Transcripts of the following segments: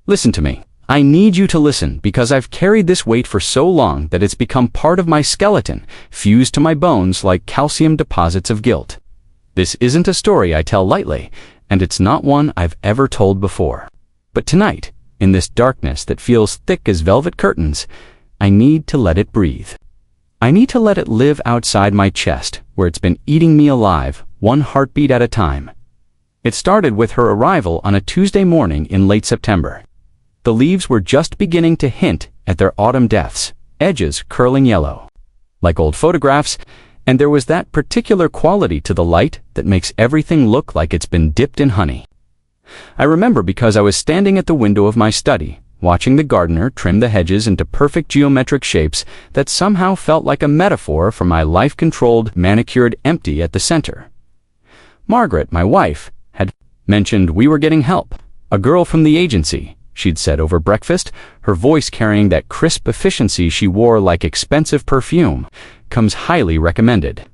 Listen to me. I need you to listen because I've carried this weight for so long that it's become part of my skeleton, fused to my bones like calcium deposits of guilt. This isn't a story I tell lightly, and it's not one I've ever told before. But tonight, in this darkness that feels thick as velvet curtains, I need to let it breathe. I need to let it live outside my chest, where it's been eating me alive, one heartbeat at a time. It started with her arrival on a Tuesday morning in late September. The leaves were just beginning to hint at their autumn deaths, edges curling yellow, like old photographs, and there was that particular quality to the light that makes everything look like it's been dipped in honey. I remember because I was standing at the window of my study, watching the gardener trim the hedges into perfect geometric shapes that somehow felt like a metaphor for my life-controlled, manicured empty at the center. Margaret, my wife, had mentioned we were getting help. A girl from the agency, she'd said over breakfast, her voice carrying that crisp efficiency she wore like expensive perfume, comes highly recommended.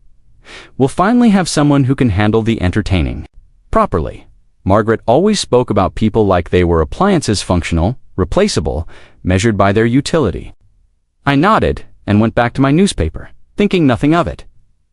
We'll finally have someone who can handle the entertaining properly. Margaret always spoke about people like they were appliances, functional, replaceable, measured by their utility. I nodded and went back to my newspaper, thinking nothing of it.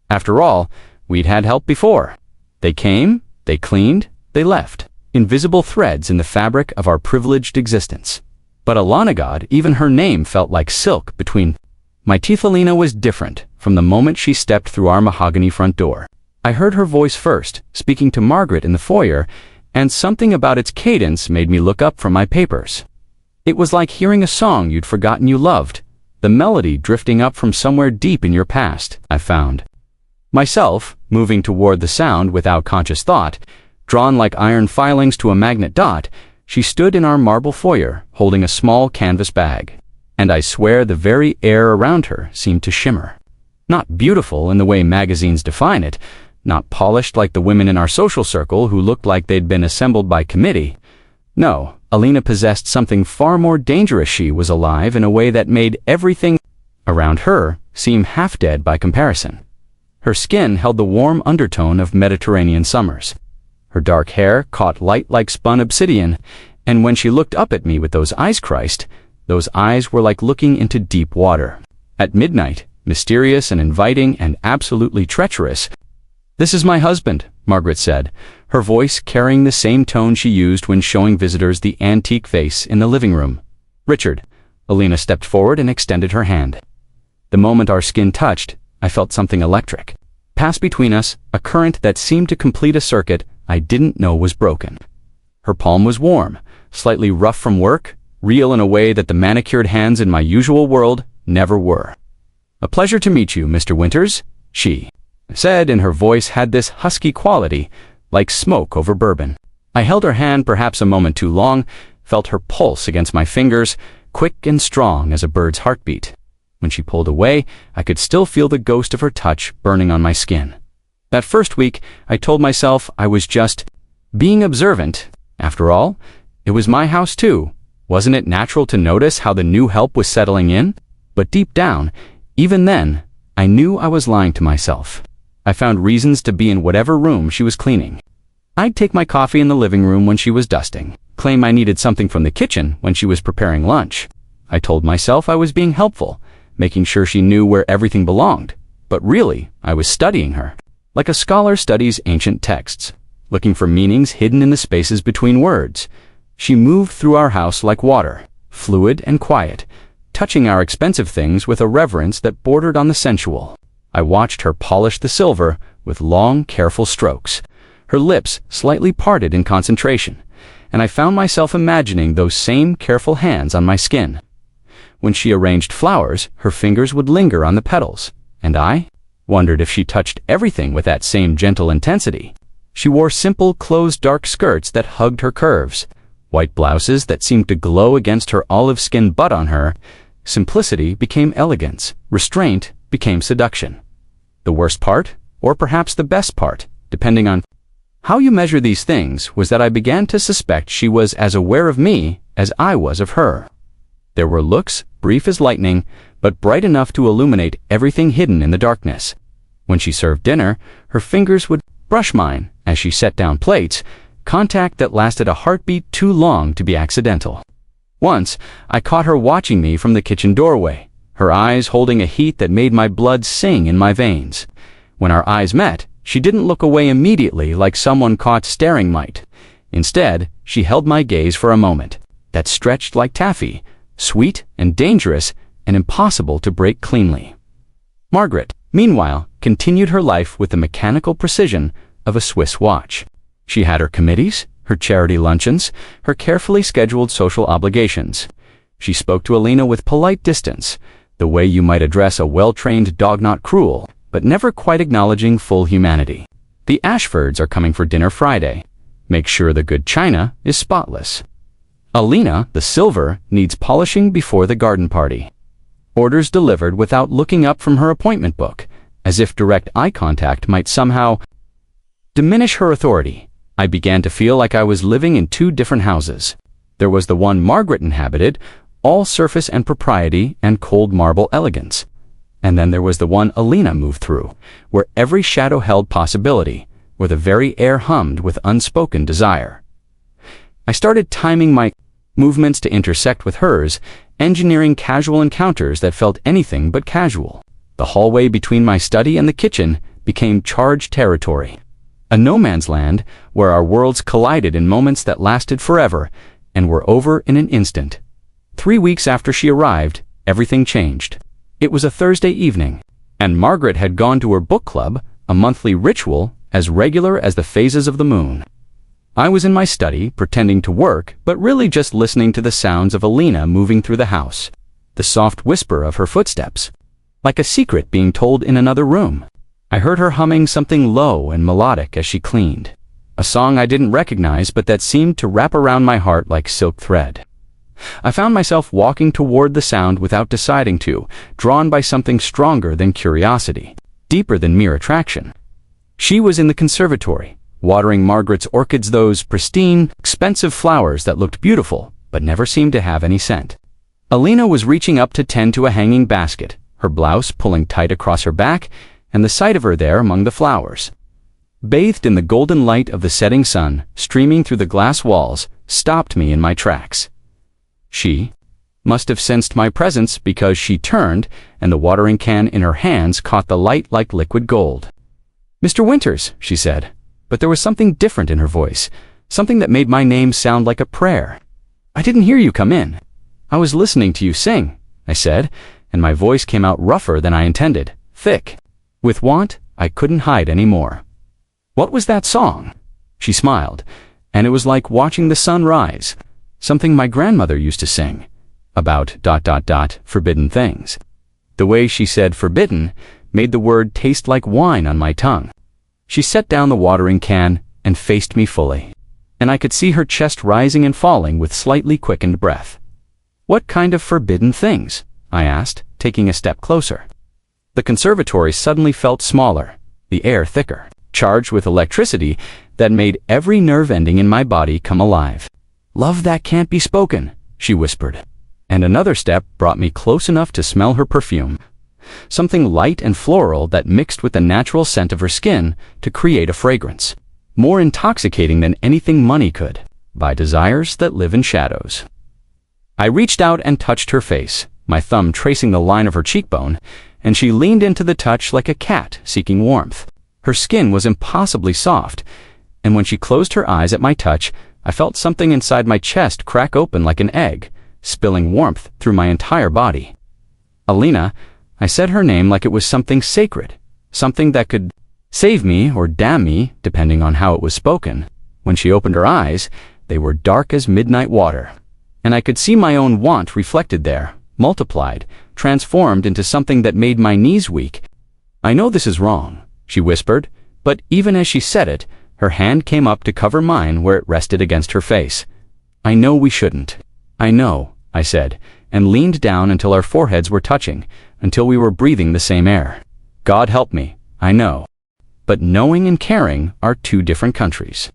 After all, we'd had help before. They came, they cleaned, they left, invisible threads in the fabric of our privileged existence. But Elena, God, even her name felt like silk between my teeth. Elena was different from the moment she stepped through our mahogany front door. I heard her voice first, speaking to Margaret in the foyer, and something about its cadence made me look up from my papers. It was like hearing a song you'd forgotten you loved, the melody drifting up from somewhere deep in your past. I found myself moving toward the sound without conscious thought. Drawn like iron filings to a magnet dot, she stood in our marble foyer, holding a small canvas bag. And I swear the very air around her seemed to shimmer. Not beautiful in the way magazines define it, not polished like the women in our social circle who looked like they'd been assembled by committee. No, Elena possessed something far more dangerous. She was alive in a way that made everything around her seem half dead by comparison. Her skin held the warm undertone of Mediterranean summers. Her dark hair caught light like spun obsidian, and when she looked up at me with those eyes, Christ, those eyes were like looking into deep water. At midnight, mysterious and inviting and absolutely treacherous. "This is my husband," Margaret said, her voice carrying the same tone she used when showing visitors the antique vase in the living room. "Richard." Elena stepped forward and extended her hand. The moment our skin touched, I felt something electric pass between us, a current that seemed to complete a circuit I didn't know was broken. Her palm was warm, slightly rough from work, real in a way that the manicured hands in my usual world never were. "A pleasure to meet you, Mr. Winters," she said, and her voice had this husky quality, like smoke over bourbon. I held her hand perhaps a moment too long, felt her pulse against my fingers, quick and strong as a bird's heartbeat. When she pulled away, I could still feel the ghost of her touch burning on my skin. That first week, I told myself I was just being observant. After all, it was my house too. Wasn't it natural to notice how the new help was settling in? But deep down, even then, I knew I was lying to myself. I found reasons to be in whatever room she was cleaning. I'd take my coffee in the living room when she was dusting, claim I needed something from the kitchen when she was preparing lunch. I told myself I was being helpful, making sure she knew where everything belonged. But really, I was studying her, like a scholar studies ancient texts, looking for meanings hidden in the spaces between words. She moved through our house like water, fluid and quiet, touching our expensive things with a reverence that bordered on the sensual. I watched her polish the silver with long, careful strokes, her lips slightly parted in concentration, and I found myself imagining those same careful hands on my skin. When she arranged flowers, her fingers would linger on the petals, and I wondered if she touched everything with that same gentle intensity. She wore simple, closed dark skirts that hugged her curves, white blouses that seemed to glow against her olive skin butt on her. Simplicity became elegance, restraint became seduction. The worst part, or perhaps the best part, depending on how you measure these things, was that I began to suspect she was as aware of me as I was of her. There were looks, brief as lightning, but bright enough to illuminate everything hidden in the darkness. When she served dinner, her fingers would brush mine as she set down plates, contact that lasted a heartbeat too long to be accidental. Once, I caught her watching me from the kitchen doorway, her eyes holding a heat that made my blood sing in my veins. When our eyes met, she didn't look away immediately like someone caught staring might. Instead, she held my gaze for a moment that stretched like taffy, sweet and dangerous and impossible to break cleanly. Margaret, meanwhile, continued her life with the mechanical precision of a Swiss watch. She had her committees, her charity luncheons, her carefully scheduled social obligations. She spoke to Elena with polite distance, the way you might address a well-trained dog not cruel, but never quite acknowledging full humanity. The Ashfords are coming for dinner Friday. Make sure the good china is spotless. Elena, the silver, needs polishing before the garden party. Orders delivered without looking up from her appointment book, as if direct eye contact might somehow diminish her authority. I began to feel like I was living in two different houses. There was the one Margaret inhabited, all surface and propriety and cold marble elegance. And then there was the one Elena moved through, where every shadow held possibility, where the very air hummed with unspoken desire. I started timing my movements to intersect with hers, engineering casual encounters that felt anything but casual. The hallway between my study and the kitchen became charged territory. A no-man's land where our worlds collided in moments that lasted forever and were over in an instant. 3 weeks after she arrived, everything changed. It was a Thursday evening, and Margaret had gone to her book club, a monthly ritual as regular as the phases of the moon. I was in my study, pretending to work, but really just listening to the sounds of Elena moving through the house, the soft whisper of her footsteps, like a secret being told in another room. I heard her humming something low and melodic as she cleaned, a song I didn't recognize but that seemed to wrap around my heart like silk thread. I found myself walking toward the sound without deciding to, drawn by something stronger than curiosity, deeper than mere attraction. She was in the conservatory, watering Margaret's orchids, those pristine, expensive flowers that looked beautiful but never seemed to have any scent. Elena was reaching up to tend to a hanging basket, her blouse pulling tight across her back, and the sight of her there among the flowers, bathed in the golden light of the setting sun streaming through the glass walls, stopped me in my tracks. She must have sensed my presence because she turned, and the watering can in her hands caught the light like liquid gold. "Mr. Winters," she said, but there was something different in her voice, something that made my name sound like a prayer. "I didn't hear you come in. I was listening to you sing," I said, and my voice came out rougher than I intended, thick. With want, I couldn't hide any more. "What was that song?" She smiled, and it was like watching the sun rise, something my grandmother used to sing, about ... forbidden things. The way she said forbidden made the word taste like wine on my tongue. She set down the watering can and faced me fully, and I could see her chest rising and falling with slightly quickened breath. "What kind of forbidden things?" I asked, taking a step closer. The conservatory suddenly felt smaller, the air thicker, charged with electricity that made every nerve ending in my body come alive. "Love that can't be spoken," she whispered, and another step brought me close enough to smell her perfume, something light and floral that mixed with the natural scent of her skin to create a fragrance, more intoxicating than anything money could, by desires that live in shadows. I reached out and touched her face, my thumb tracing the line of her cheekbone, and she leaned into the touch like a cat seeking warmth. Her skin was impossibly soft, and when she closed her eyes at my touch, I felt something inside my chest crack open like an egg, spilling warmth through my entire body. "Elena," I said her name like it was something sacred, something that could save me or damn me, depending on how it was spoken. When she opened her eyes, they were dark as midnight water, and I could see my own want reflected there, multiplied, transformed into something that made my knees weak. "I know this is wrong," she whispered, but even as she said it, her hand came up to cover mine where it rested against her face. "I know we shouldn't." "I know," I said, and leaned down until our foreheads were touching, until we were breathing the same air. God help me, I know. But knowing and caring are two different countries.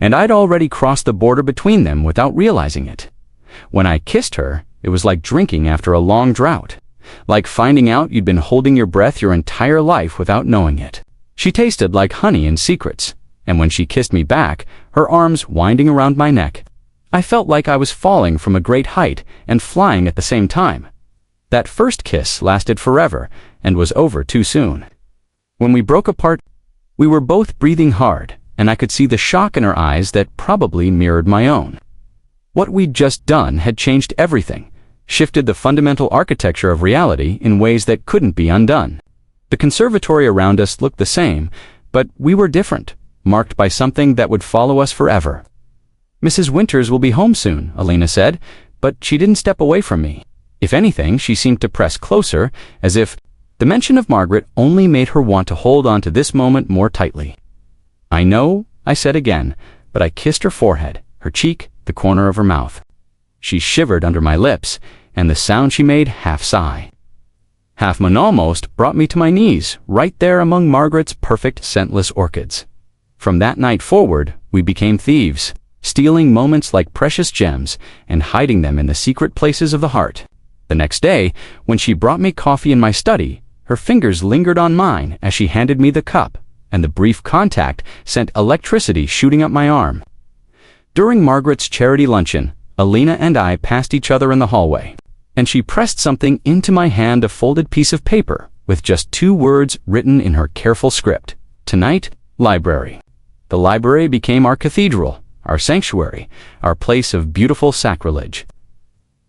And I'd already crossed the border between them without realizing it. When I kissed her, it was like drinking after a long drought, like finding out you'd been holding your breath your entire life without knowing it. She tasted like honey and secrets, and when she kissed me back, her arms winding around my neck, I felt like I was falling from a great height and flying at the same time. That first kiss lasted forever and was over too soon. When we broke apart, we were both breathing hard, and I could see the shock in her eyes that probably mirrored my own. What we'd just done had changed everything, shifted the fundamental architecture of reality in ways that couldn't be undone. The conservatory around us looked the same, but we were different, marked by something that would follow us forever. "Mrs. Winters will be home soon," Elena said, but she didn't step away from me. If anything, she seemed to press closer, as if the mention of Margaret only made her want to hold on to this moment more tightly. "I know," I said again, but I kissed her forehead, her cheek, the corner of her mouth. She shivered under my lips, and the sound she made, half sigh, half moan almost, brought me to my knees, right there among Margaret's perfect scentless orchids. From that night forward, we became thieves, stealing moments like precious gems and hiding them in the secret places of the heart. The next day, when she brought me coffee in my study, her fingers lingered on mine as she handed me the cup, and the brief contact sent electricity shooting up my arm. During Margaret's charity luncheon, Elena and I passed each other in the hallway, and she pressed something into my hand, a folded piece of paper with just 2 words written in her careful script: "Tonight, library." The library became our cathedral, our sanctuary, our place of beautiful sacrilege.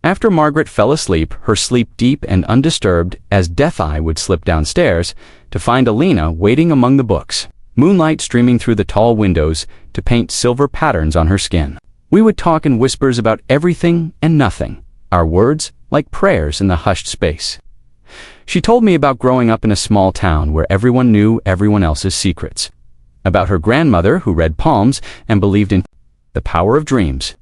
After Margaret fell asleep, her sleep deep and undisturbed as Death Eye would slip downstairs to find Elena waiting among the books, moonlight streaming through the tall windows to paint silver patterns on her skin. We would talk in whispers about everything and nothing, our words like prayers in the hushed space. She told me about growing up in a small town where everyone knew everyone else's secrets, about her grandmother who read palms and believed in the power of dreams.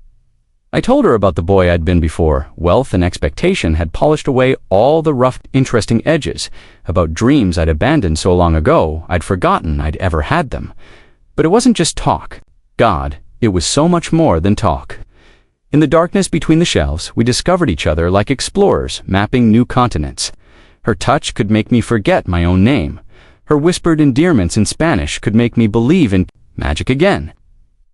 I told her about the boy I'd been before. Wealth and expectation had polished away all the rough, interesting edges, about dreams I'd abandoned so long ago I'd forgotten I'd ever had them. But it wasn't just talk. God, it was so much more than talk. In the darkness between the shelves, we discovered each other like explorers mapping new continents. Her touch could make me forget my own name. Her whispered endearments in Spanish could make me believe in magic again.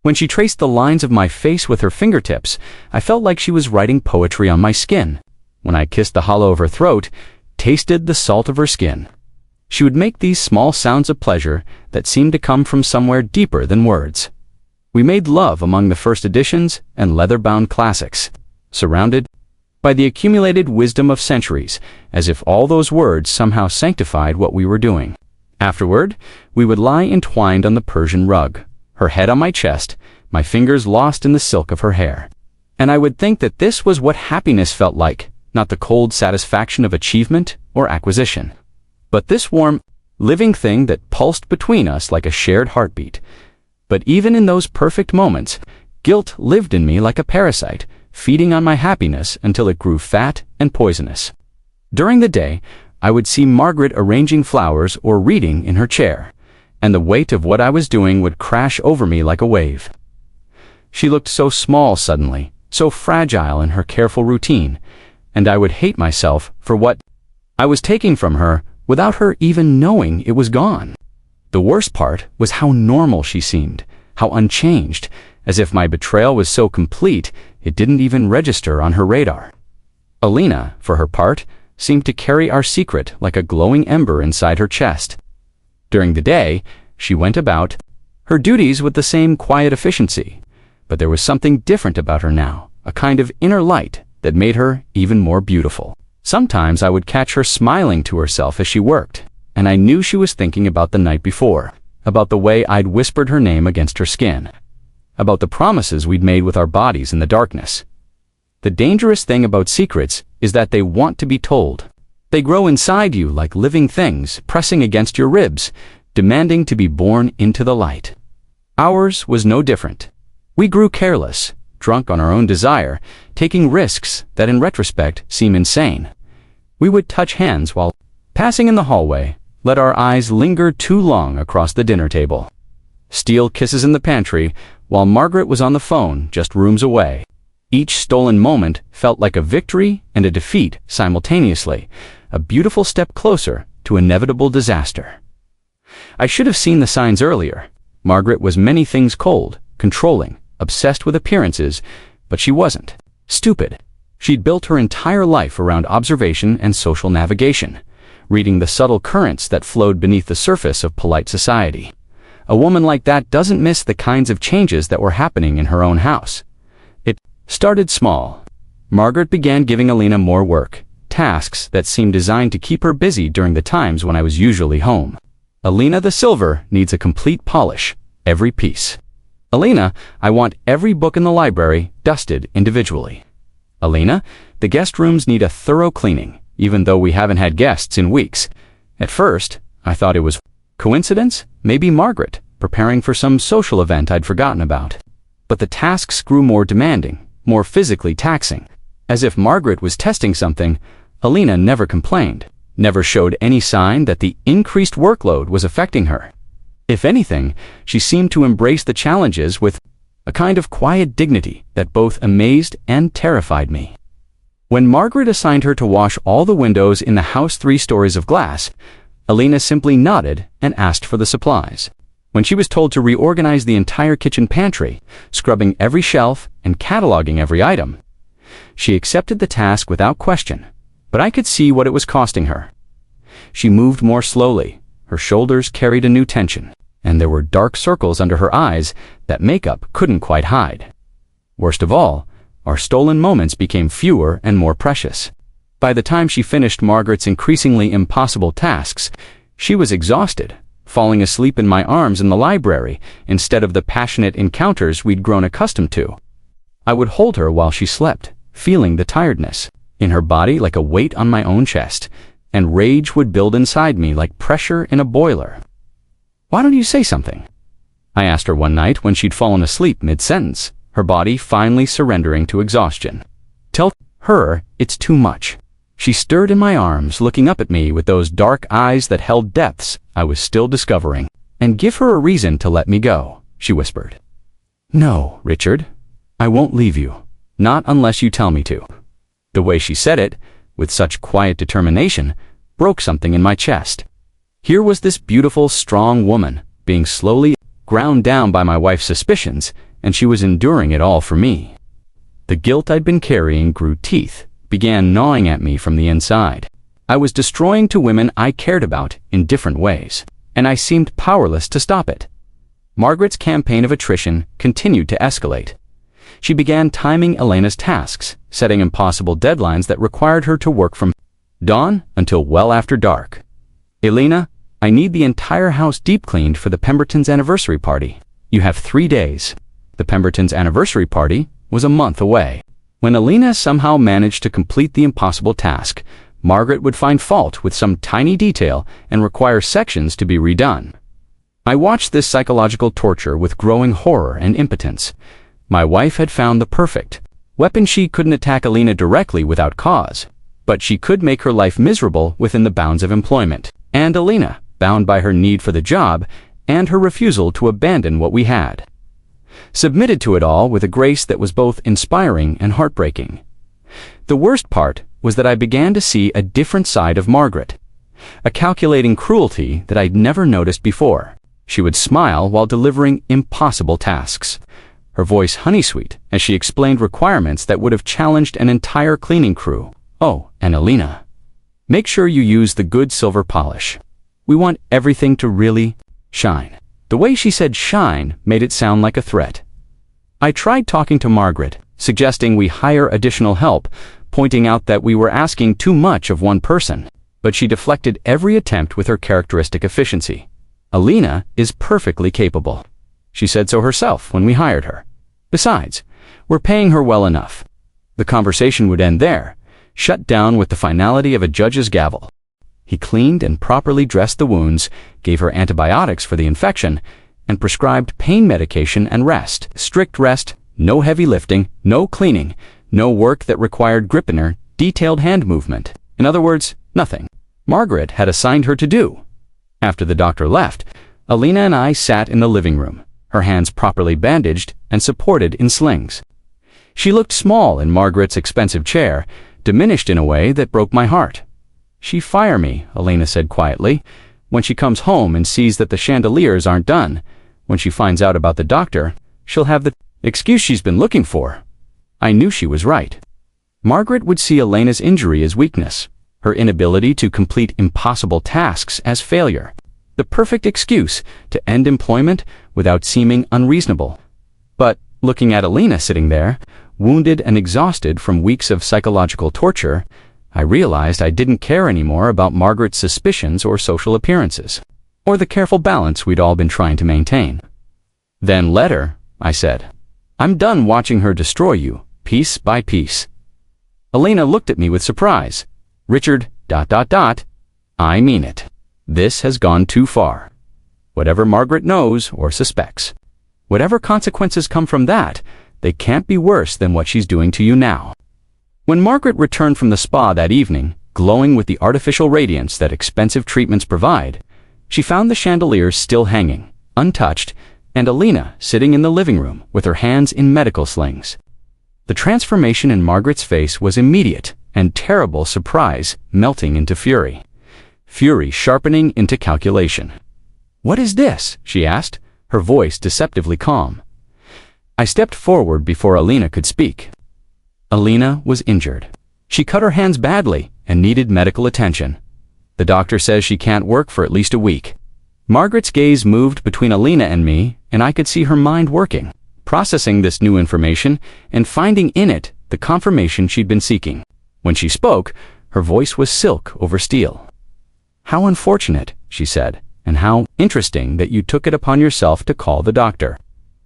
When she traced the lines of my face with her fingertips, I felt like she was writing poetry on my skin. When I kissed the hollow of her throat, tasted the salt of her skin. She would make these small sounds of pleasure that seemed to come from somewhere deeper than words. We made love among the first editions and leather-bound classics, surrounded by the accumulated wisdom of centuries, as if all those words somehow sanctified what we were doing. Afterward, we would lie entwined on the Persian rug, her head on my chest, my fingers lost in the silk of her hair. And I would think that this was what happiness felt like, not the cold satisfaction of achievement or acquisition, but this warm, living thing that pulsed between us like a shared heartbeat. But even in those perfect moments, guilt lived in me like a parasite, feeding on my happiness until it grew fat and poisonous. During the day, I would see Margaret arranging flowers or reading in her chair, and the weight of what I was doing would crash over me like a wave. She looked so small suddenly, so fragile in her careful routine, and I would hate myself for what I was taking from her without her even knowing it was gone. The worst part was how normal she seemed, how unchanged, as if my betrayal was so complete it didn't even register on her radar. Elena, for her part, seemed to carry our secret like a glowing ember inside her chest. During the day, she went about her duties with the same quiet efficiency, but there was something different about her now, a kind of inner light that made her even more beautiful. Sometimes I would catch her smiling to herself as she worked, and I knew she was thinking about the night before, about the way I'd whispered her name against her skin, about the promises we'd made with our bodies in the darkness. The dangerous thing about secrets is that they want to be told. They grow inside you like living things, pressing against your ribs, demanding to be born into the light. Ours was no different. We grew careless, drunk on our own desire, taking risks that in retrospect seem insane. We would touch hands while passing in the hallway, let our eyes linger too long across the dinner table, steal kisses in the pantry while Margaret was on the phone just rooms away. Each stolen moment felt like a victory and a defeat simultaneously, a beautiful step closer to inevitable disaster. I should have seen the signs earlier. Margaret was many things: cold, controlling, obsessed with appearances, But she wasn't stupid. She'd built her entire life around observation and social navigation, reading the subtle currents that flowed beneath the surface of polite society. A woman like that doesn't miss the kinds of changes that were happening in her own house. It started small. Margaret began giving Elena more work, tasks that seemed designed to keep her busy during the times when I was usually home. Elena the silver needs a complete polish, every piece. Elena, I want every book in the library dusted individually. Elena, the guest rooms need a thorough cleaning, even though we haven't had guests in weeks. At first, I thought it was coincidence, maybe Margaret, preparing for some social event I'd forgotten about. But the tasks grew more demanding, more physically taxing. As if Margaret was testing something, Elena never complained, never showed any sign that the increased workload was affecting her. If anything, she seemed to embrace the challenges with a kind of quiet dignity that both amazed and terrified me. When Margaret assigned her to wash all the windows in the house 3 stories of glass, Elena simply nodded and asked for the supplies. When she was told to reorganize the entire kitchen pantry, scrubbing every shelf and cataloging every item, she accepted the task without question, but I could see what it was costing her. She moved more slowly, her shoulders carried a new tension, and there were dark circles under her eyes that makeup couldn't quite hide. Worst of all, our stolen moments became fewer and more precious. By the time she finished Margaret's increasingly impossible tasks, she was exhausted, falling asleep in my arms in the library instead of the passionate encounters we'd grown accustomed to. I would hold her while she slept, feeling the tiredness in her body like a weight on my own chest, and rage would build inside me like pressure in a boiler. "Why don't you say something?" I asked her one night when she'd fallen asleep mid-sentence, her body finally surrendering to exhaustion. "Tell her it's too much." She stirred in my arms, looking up at me with those dark eyes that held depths I was still discovering. "And give her a reason to let me go," she whispered. "No, Richard, I won't leave you. Not unless you tell me to." The way she said it, with such quiet determination, broke something in my chest. Here was this beautiful, strong woman, being slowly ground down by my wife's suspicions, and she was enduring it all for me. The guilt I'd been carrying grew teeth, began gnawing at me from the inside. I was destroying 2 women I cared about in different ways, and I seemed powerless to stop it. Margaret's campaign of attrition continued to escalate. She began timing Elena's tasks, setting impossible deadlines that required her to work from dawn until well after dark. "Elena, I need the entire house deep cleaned for the Pembertons' anniversary party. You have 3 days." The Pembertons' anniversary party was a month away. When Elena somehow managed to complete the impossible task, Margaret would find fault with some tiny detail and require sections to be redone. I watched this psychological torture with growing horror and impotence. My wife had found the perfect weapon. She couldn't attack Elena directly without cause, but she could make her life miserable within the bounds of employment. And Elena, bound by her need for the job and her refusal to abandon what we had, submitted to it all with a grace that was both inspiring and heartbreaking. The worst part was that I began to see a different side of Margaret, a calculating cruelty that I'd never noticed before. She would smile while delivering impossible tasks, her voice honey-sweet as she explained requirements that would have challenged an entire cleaning crew. "Oh, and Elena, make sure you use the good silver polish. We want everything to really shine." The way she said shine made it sound like a threat. I tried talking to Margaret, suggesting we hire additional help, pointing out that we were asking too much of one person, but she deflected every attempt with her characteristic efficiency. "Elena is perfectly capable. She said so herself when we hired her. Besides, we're paying her well enough." The conversation would end there, shut down with the finality of a judge's gavel. He cleaned and properly dressed the wounds, gave her antibiotics for the infection, and prescribed pain medication and rest. Strict rest, no heavy lifting, no cleaning, no work that required grip in her, detailed hand movement. In other words, nothing Margaret had assigned her to do. After the doctor left, Elena and I sat in the living room, her hands properly bandaged and supported in slings. She looked small in Margaret's expensive chair, diminished in a way that broke my heart. "She fire me," Elena said quietly, "when she comes home and sees that the chandeliers aren't done. When she finds out about the doctor, she'll have the excuse she's been looking for." I knew she was right. Margaret would see Elena's injury as weakness, her inability to complete impossible tasks as failure, the perfect excuse to end employment without seeming unreasonable. But looking at Elena sitting there, wounded and exhausted from weeks of psychological torture, I realized I didn't care anymore about Margaret's suspicions or social appearances, or the careful balance we'd all been trying to maintain. Then let her, I said. I'm done watching her destroy you, piece by piece. Elena looked at me with surprise. Richard, ... I mean it. This has gone too far. Whatever Margaret knows or suspects, whatever consequences come from that, they can't be worse than what she's doing to you now. When Margaret returned from the spa that evening, glowing with the artificial radiance that expensive treatments provide, she found the chandeliers still hanging, untouched, and Elena sitting in the living room with her hands in medical slings. The transformation in Margaret's face was immediate, and terrible surprise melting into fury. Fury sharpening into calculation. "What is this?" she asked, her voice deceptively calm. I stepped forward before Elena could speak. Elena was injured. She cut her hands badly and needed medical attention. The doctor says she can't work for at least a week. Margaret's gaze moved between Elena and me, and I could see her mind working, processing this new information and finding in it the confirmation she'd been seeking. When she spoke, her voice was silk over steel. "How unfortunate," she said, "and how interesting that you took it upon yourself to call the doctor.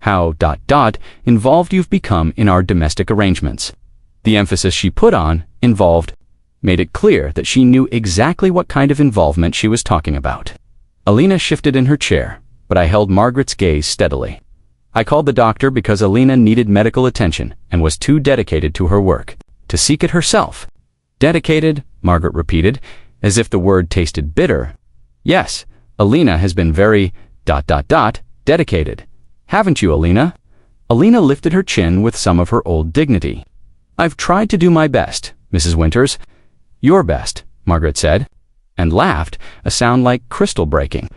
How ... involved you've become in our domestic arrangements." The emphasis she put on "involved" made it clear that she knew exactly what kind of involvement she was talking about. Elena shifted in her chair, but I held Margaret's gaze steadily. I called the doctor because Elena needed medical attention and was too dedicated to her work to seek it herself. "Dedicated," Margaret repeated, as if the word tasted bitter. "Yes, Elena has been very ... dedicated. Haven't you, Elena?" Elena lifted her chin with some of her old dignity. "I've tried to do my best, Mrs. Winters." "Your best," Margaret said, and laughed, a sound like crystal breaking.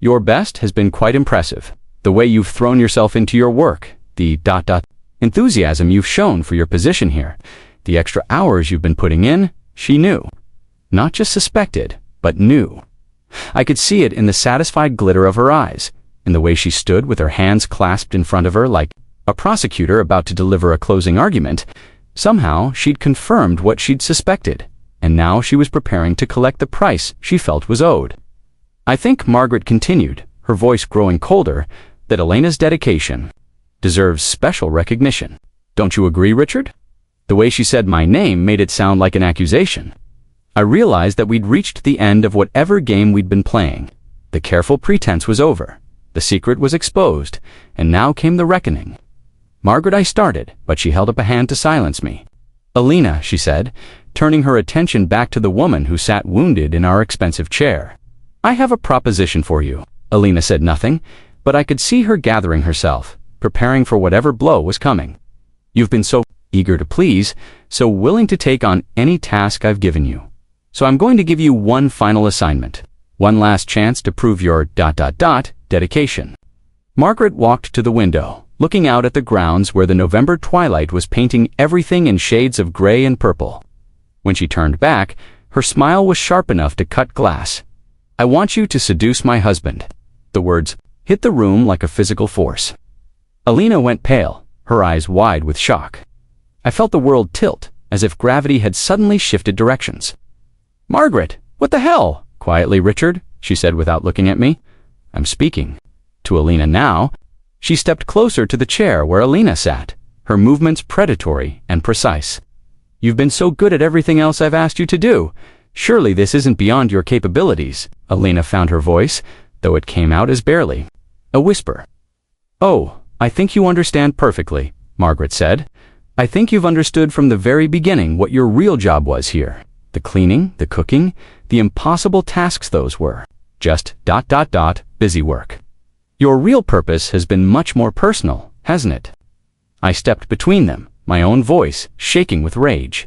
"Your best has been quite impressive. The way you've thrown yourself into your work, the ... enthusiasm you've shown for your position here, the extra hours you've been putting in," she knew. Not just suspected, but knew. I could see it in the satisfied glitter of her eyes, in the way she stood with her hands clasped in front of her like a prosecutor about to deliver a closing argument. Somehow she'd confirmed what she'd suspected, and now she was preparing to collect the price she felt was owed. "I think," Margaret continued, her voice growing colder, "that Elena's dedication deserves special recognition. Don't you agree, Richard?" The way she said my name made it sound like an accusation. I realized that we'd reached the end of whatever game we'd been playing. The careful pretense was over. The secret was exposed, and now came the reckoning. "Margaret," I started, but she held up a hand to silence me. "Elena," she said, turning her attention back to the woman who sat wounded in our expensive chair. "I have a proposition for you." Elena said nothing, but I could see her gathering herself, preparing for whatever blow was coming. "You've been so eager to please, so willing to take on any task I've given you. So I'm going to give you one final assignment, one last chance to prove your ... dedication." Margaret walked to the window, looking out at the grounds where the November twilight was painting everything in shades of gray and purple. When she turned back, her smile was sharp enough to cut glass. "I want you to seduce my husband." The words hit the room like a physical force. Elena went pale, her eyes wide with shock. I felt the world tilt, as if gravity had suddenly shifted directions. "Margaret, what the hell?" "Quietly, Richard," she said without looking at me. "I'm speaking to Elena now." She stepped closer to the chair where Elena sat, her movements predatory and precise. "You've been so good at everything else I've asked you to do. Surely this isn't beyond your capabilities." Elena found her voice, though it came out as barely a whisper. "Oh, I think you understand perfectly," Margaret said. "I think you've understood from the very beginning what your real job was here. The cleaning, the cooking, the impossible tasks those were. Just ... busy work. Your real purpose has been much more personal, hasn't it?" I stepped between them, my own voice shaking with rage.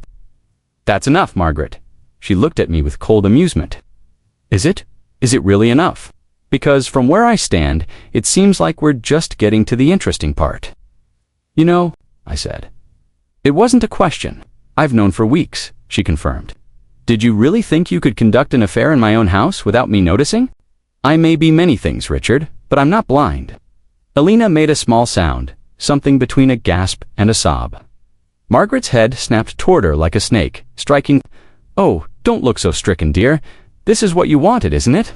"That's enough, Margaret." She looked at me with cold amusement. Is it? Is it really enough? Because from where I stand, it seems like we're just getting to the interesting part." "You know," I said, It wasn't a question. I've known for weeks, she confirmed. Did you really think you could conduct an affair in my own house without me noticing? I may be many things, Richard, but I'm not blind. Elena made a small sound, something between a gasp and a sob. Margaret's head snapped toward her like a snake, striking. Oh, don't look so stricken, dear. This is what you wanted, isn't it?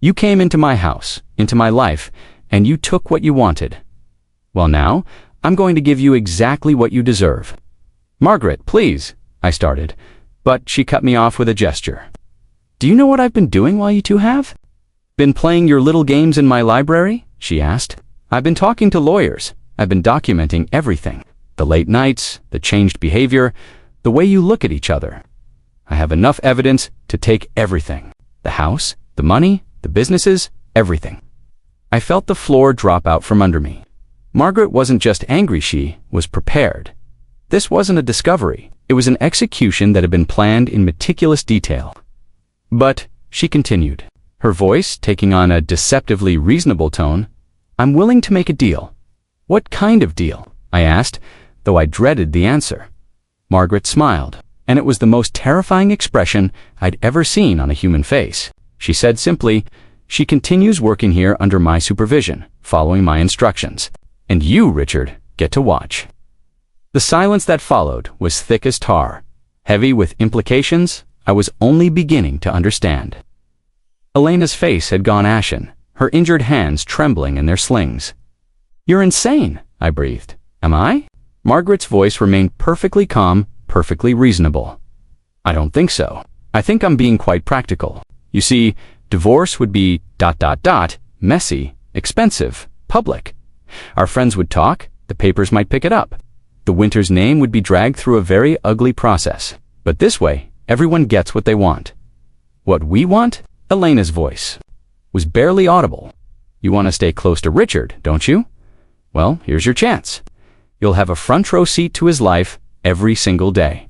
You came into my house, into my life, and you took what you wanted. Well now, I'm going to give you exactly what you deserve. Margaret, please, I started, but she cut me off with a gesture. Do you know what I've been doing while you two have? Been playing your little games in my library? She asked. I've been talking to lawyers. I've been documenting everything. The late nights, the changed behavior, the way you look at each other. I have enough evidence to take everything. The house, the money, the businesses, everything. I felt the floor drop out from under me. Margaret wasn't just angry, she was prepared. This wasn't a discovery. It was an execution that had been planned in meticulous detail. But, she continued, her voice taking on a deceptively reasonable tone, I'm willing to make a deal. What kind of deal? I asked, though I dreaded the answer. Margaret smiled, and it was the most terrifying expression I'd ever seen on a human face. She said simply, she continues working here under my supervision, following my instructions. And you, Richard, get to watch. The silence that followed was thick as tar, heavy with implications I was only beginning to understand. Elena's face had gone ashen, her injured hands trembling in their slings. You're insane, I breathed. Am I? Margaret's voice remained perfectly calm, perfectly reasonable. I don't think so. I think I'm being quite practical. You see, divorce would be ... messy, expensive, public. Our friends would talk, the papers might pick it up. The Winter's name would be dragged through a very ugly process. But this way, everyone gets what they want. What we want? Elena's voice was barely audible. You want to stay close to Richard, don't you? Well, here's your chance. You'll have a front row seat to his life every single day.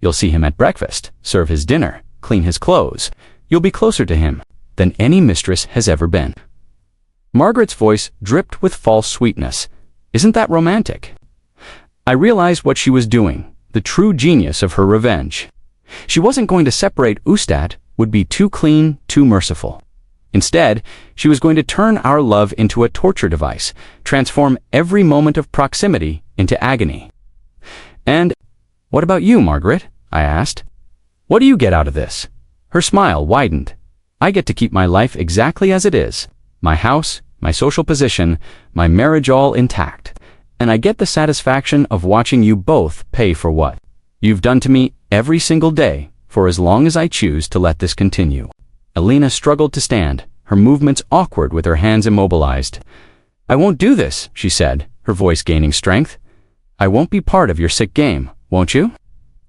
You'll see him at breakfast, serve his dinner, clean his clothes. You'll be closer to him than any mistress has ever been. Margaret's voice dripped with false sweetness. Isn't that romantic? I realized what she was doing, the true genius of her revenge. She wasn't going to separate Ustad, would be too clean, too merciful. Instead, she was going to turn our love into a torture device, transform every moment of proximity into agony. And what about you, Margaret? I asked. What do you get out of this? Her smile widened. I get to keep my life exactly as it is. My house, my social position, my marriage all intact. And I get the satisfaction of watching you both pay for what you've done to me every single day for as long as I choose to let this continue. Elena struggled to stand, her movements awkward with her hands immobilized. I won't do this, she said, her voice gaining strength. I won't be part of your sick game, won't you?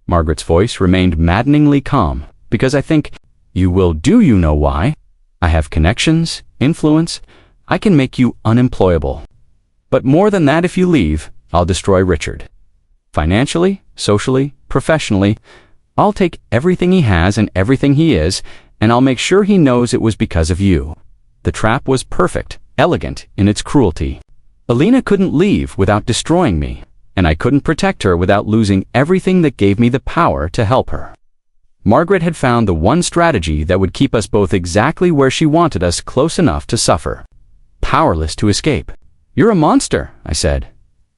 Margaret's voice remained maddeningly calm, because I think you will. Do you know why? I have connections, influence. I can make you unemployable. But more than that, if you leave, I'll destroy Richard. Financially, socially, professionally, I'll take everything he has and everything he is, and I'll make sure he knows it was because of you. The trap was perfect, elegant in its cruelty. Elena couldn't leave without destroying me, and I couldn't protect her without losing everything that gave me the power to help her. Margaret had found the one strategy that would keep us both exactly where she wanted us, close enough to suffer. Powerless to escape. You're a monster, I said.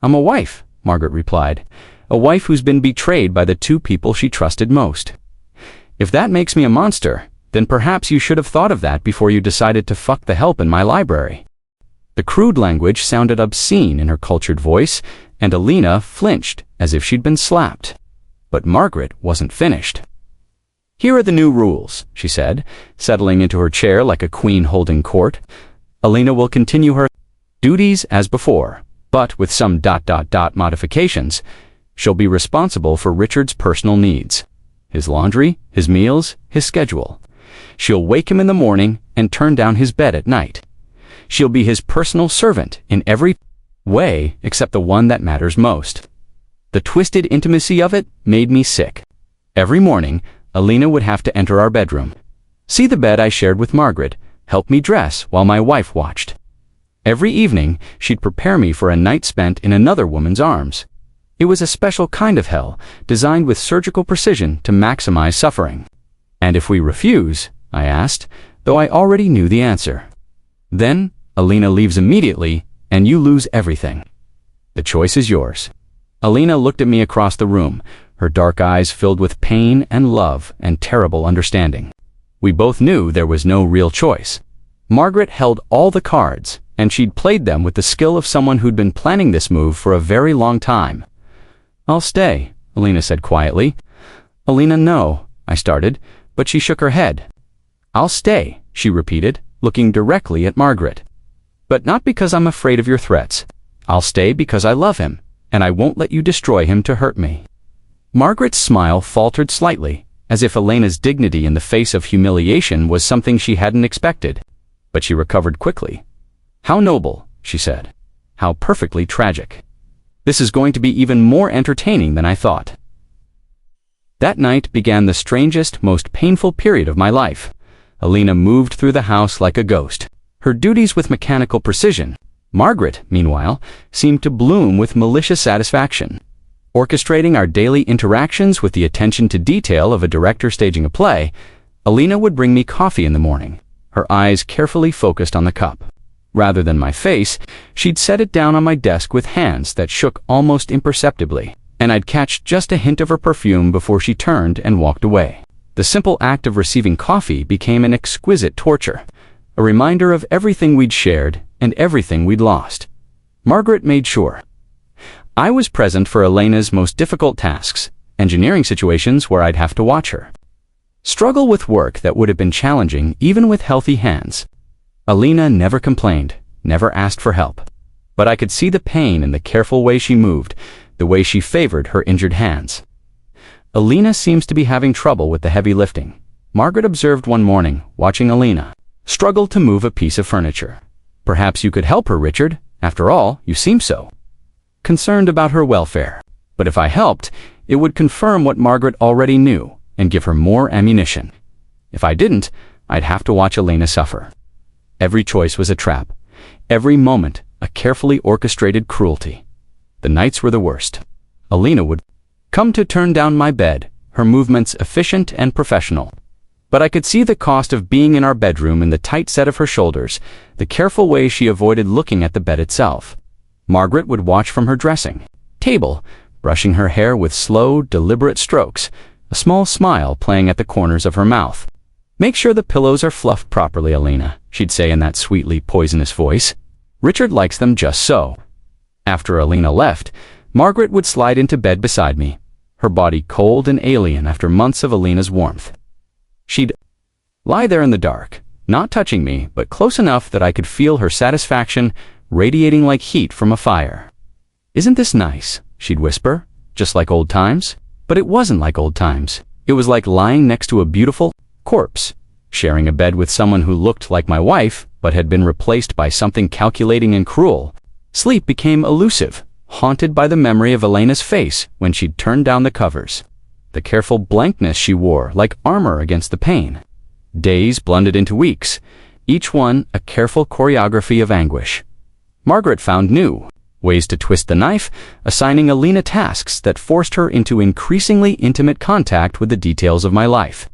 I'm a wife, Margaret replied. A wife who's been betrayed by the two people she trusted most. If that makes me a monster, then perhaps you should have thought of that before you decided to fuck the help in my library. The crude language sounded obscene in her cultured voice, and Elena flinched as if she'd been slapped. But Margaret wasn't finished. Here are the new rules, she said, settling into her chair like a queen holding court. Elena will continue her duties as before, but with some ... modifications. She'll be responsible for Richard's personal needs. His laundry, his meals, his schedule. She'll wake him in the morning and turn down his bed at night. She'll be his personal servant in every way except the one that matters most. The twisted intimacy of it made me sick. Every morning, Elena would have to enter our bedroom, see the bed I shared with Margaret, help me dress while my wife watched. Every evening, she'd prepare me for a night spent in another woman's arms. It was a special kind of hell, designed with surgical precision to maximize suffering. "And if we refuse?" I asked, though I already knew the answer. "Then, Elena leaves immediately, and you lose everything. The choice is yours." Elena looked at me across the room, her dark eyes filled with pain and love and terrible understanding. We both knew there was no real choice. Margaret held all the cards, and she'd played them with the skill of someone who'd been planning this move for a very long time. "I'll stay," Elena said quietly. "Elena, no," I started, but she shook her head. "I'll stay," she repeated, looking directly at Margaret. "But not because I'm afraid of your threats. I'll stay because I love him, and I won't let you destroy him to hurt me." Margaret's smile faltered slightly, as if Elena's dignity in the face of humiliation was something she hadn't expected. But she recovered quickly. "How noble," she said. "How perfectly tragic. This is going to be even more entertaining than I thought." That night began the strangest, most painful period of my life. Elena moved through the house like a ghost, her duties with mechanical precision. Margaret, meanwhile, seemed to bloom with malicious satisfaction. Orchestrating our daily interactions with the attention to detail of a director staging a play, Elena would bring me coffee in the morning, her eyes carefully focused on the cup. Rather than my face, she'd set it down on my desk with hands that shook almost imperceptibly, and I'd catch just a hint of her perfume before she turned and walked away. The simple act of receiving coffee became an exquisite torture, a reminder of everything we'd shared and everything we'd lost. Margaret made sure I was present for Elena's most difficult tasks, engineering situations where I'd have to watch her struggle with work that would have been challenging even with healthy hands. Elena never complained, never asked for help. But I could see the pain in the careful way she moved, the way she favored her injured hands. "Elena seems to be having trouble with the heavy lifting," Margaret observed one morning, watching Elena struggle to move a piece of furniture. "Perhaps you could help her, Richard. After all, you seem so concerned about her welfare." But if I helped, it would confirm what Margaret already knew and give her more ammunition. If I didn't, I'd have to watch Elena suffer. Every choice was a trap. Every moment, a carefully orchestrated cruelty. The nights were the worst. Elena would come to turn down my bed, her movements efficient and professional. But I could see the cost of being in our bedroom in the tight set of her shoulders, the careful way she avoided looking at the bed itself. Margaret would watch from her dressing table, brushing her hair with slow, deliberate strokes, a small smile playing at the corners of her mouth. "Make sure the pillows are fluffed properly, Elena," she'd say in that sweetly poisonous voice. "Richard likes them just so." After Elena left, Margaret would slide into bed beside me, her body cold and alien after months of Elena's warmth. She'd lie there in the dark, not touching me, but close enough that I could feel her satisfaction radiating like heat from a fire. "Isn't this nice?" she'd whisper, "just like old times?" But it wasn't like old times. It was like lying next to a beautiful corpse, sharing a bed with someone who looked like my wife, but had been replaced by something calculating and cruel. Sleep became elusive, haunted by the memory of Elena's face when she'd turned down the covers, the careful blankness she wore like armor against the pain. Days blended into weeks, each one a careful choreography of anguish. Margaret found new ways to twist the knife, assigning Elena tasks that forced her into increasingly intimate contact with the details of my life.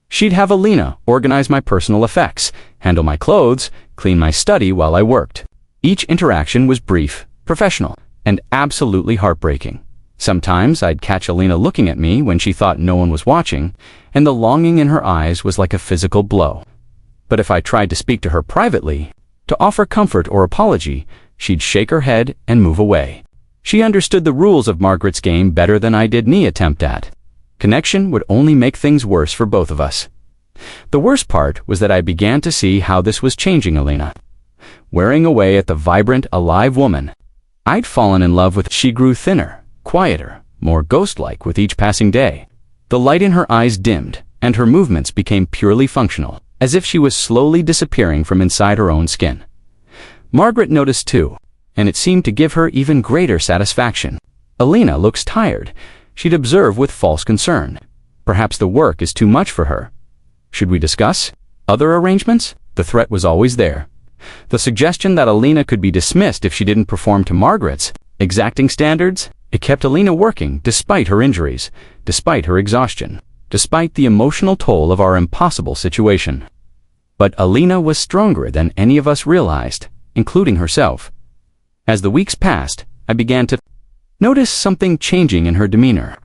She'd have Elena organize my personal effects, handle my clothes, clean my study while I worked. Each interaction was brief, professional, and absolutely heartbreaking. Sometimes I'd catch Elena looking at me when she thought no one was watching, and the longing in her eyes was like a physical blow. But if I tried to speak to her privately, to offer comfort or apology, she'd shake her head and move away. She understood the rules of Margaret's game better than I did any attempt at. Connection would only make things worse for both of us. The worst part was that I began to see how this was changing Elena. Wearing away at the vibrant, alive woman I'd fallen in love with, she grew thinner, quieter, more ghost-like with each passing day. The light in her eyes dimmed, and her movements became purely functional, as if she was slowly disappearing from inside her own skin. Margaret noticed too, and it seemed to give her even greater satisfaction. "Elena looks tired," she'd observe with false concern. "Perhaps the work is too much for her. Should we discuss other arrangements?" The threat was always there. The suggestion that Elena could be dismissed if she didn't perform to Margaret's exacting standards. It kept Elena working despite her injuries, despite her exhaustion, despite the emotional toll of our impossible situation. But Elena was stronger than any of us realized, including herself. As the weeks passed, I began to notice something changing in her demeanor.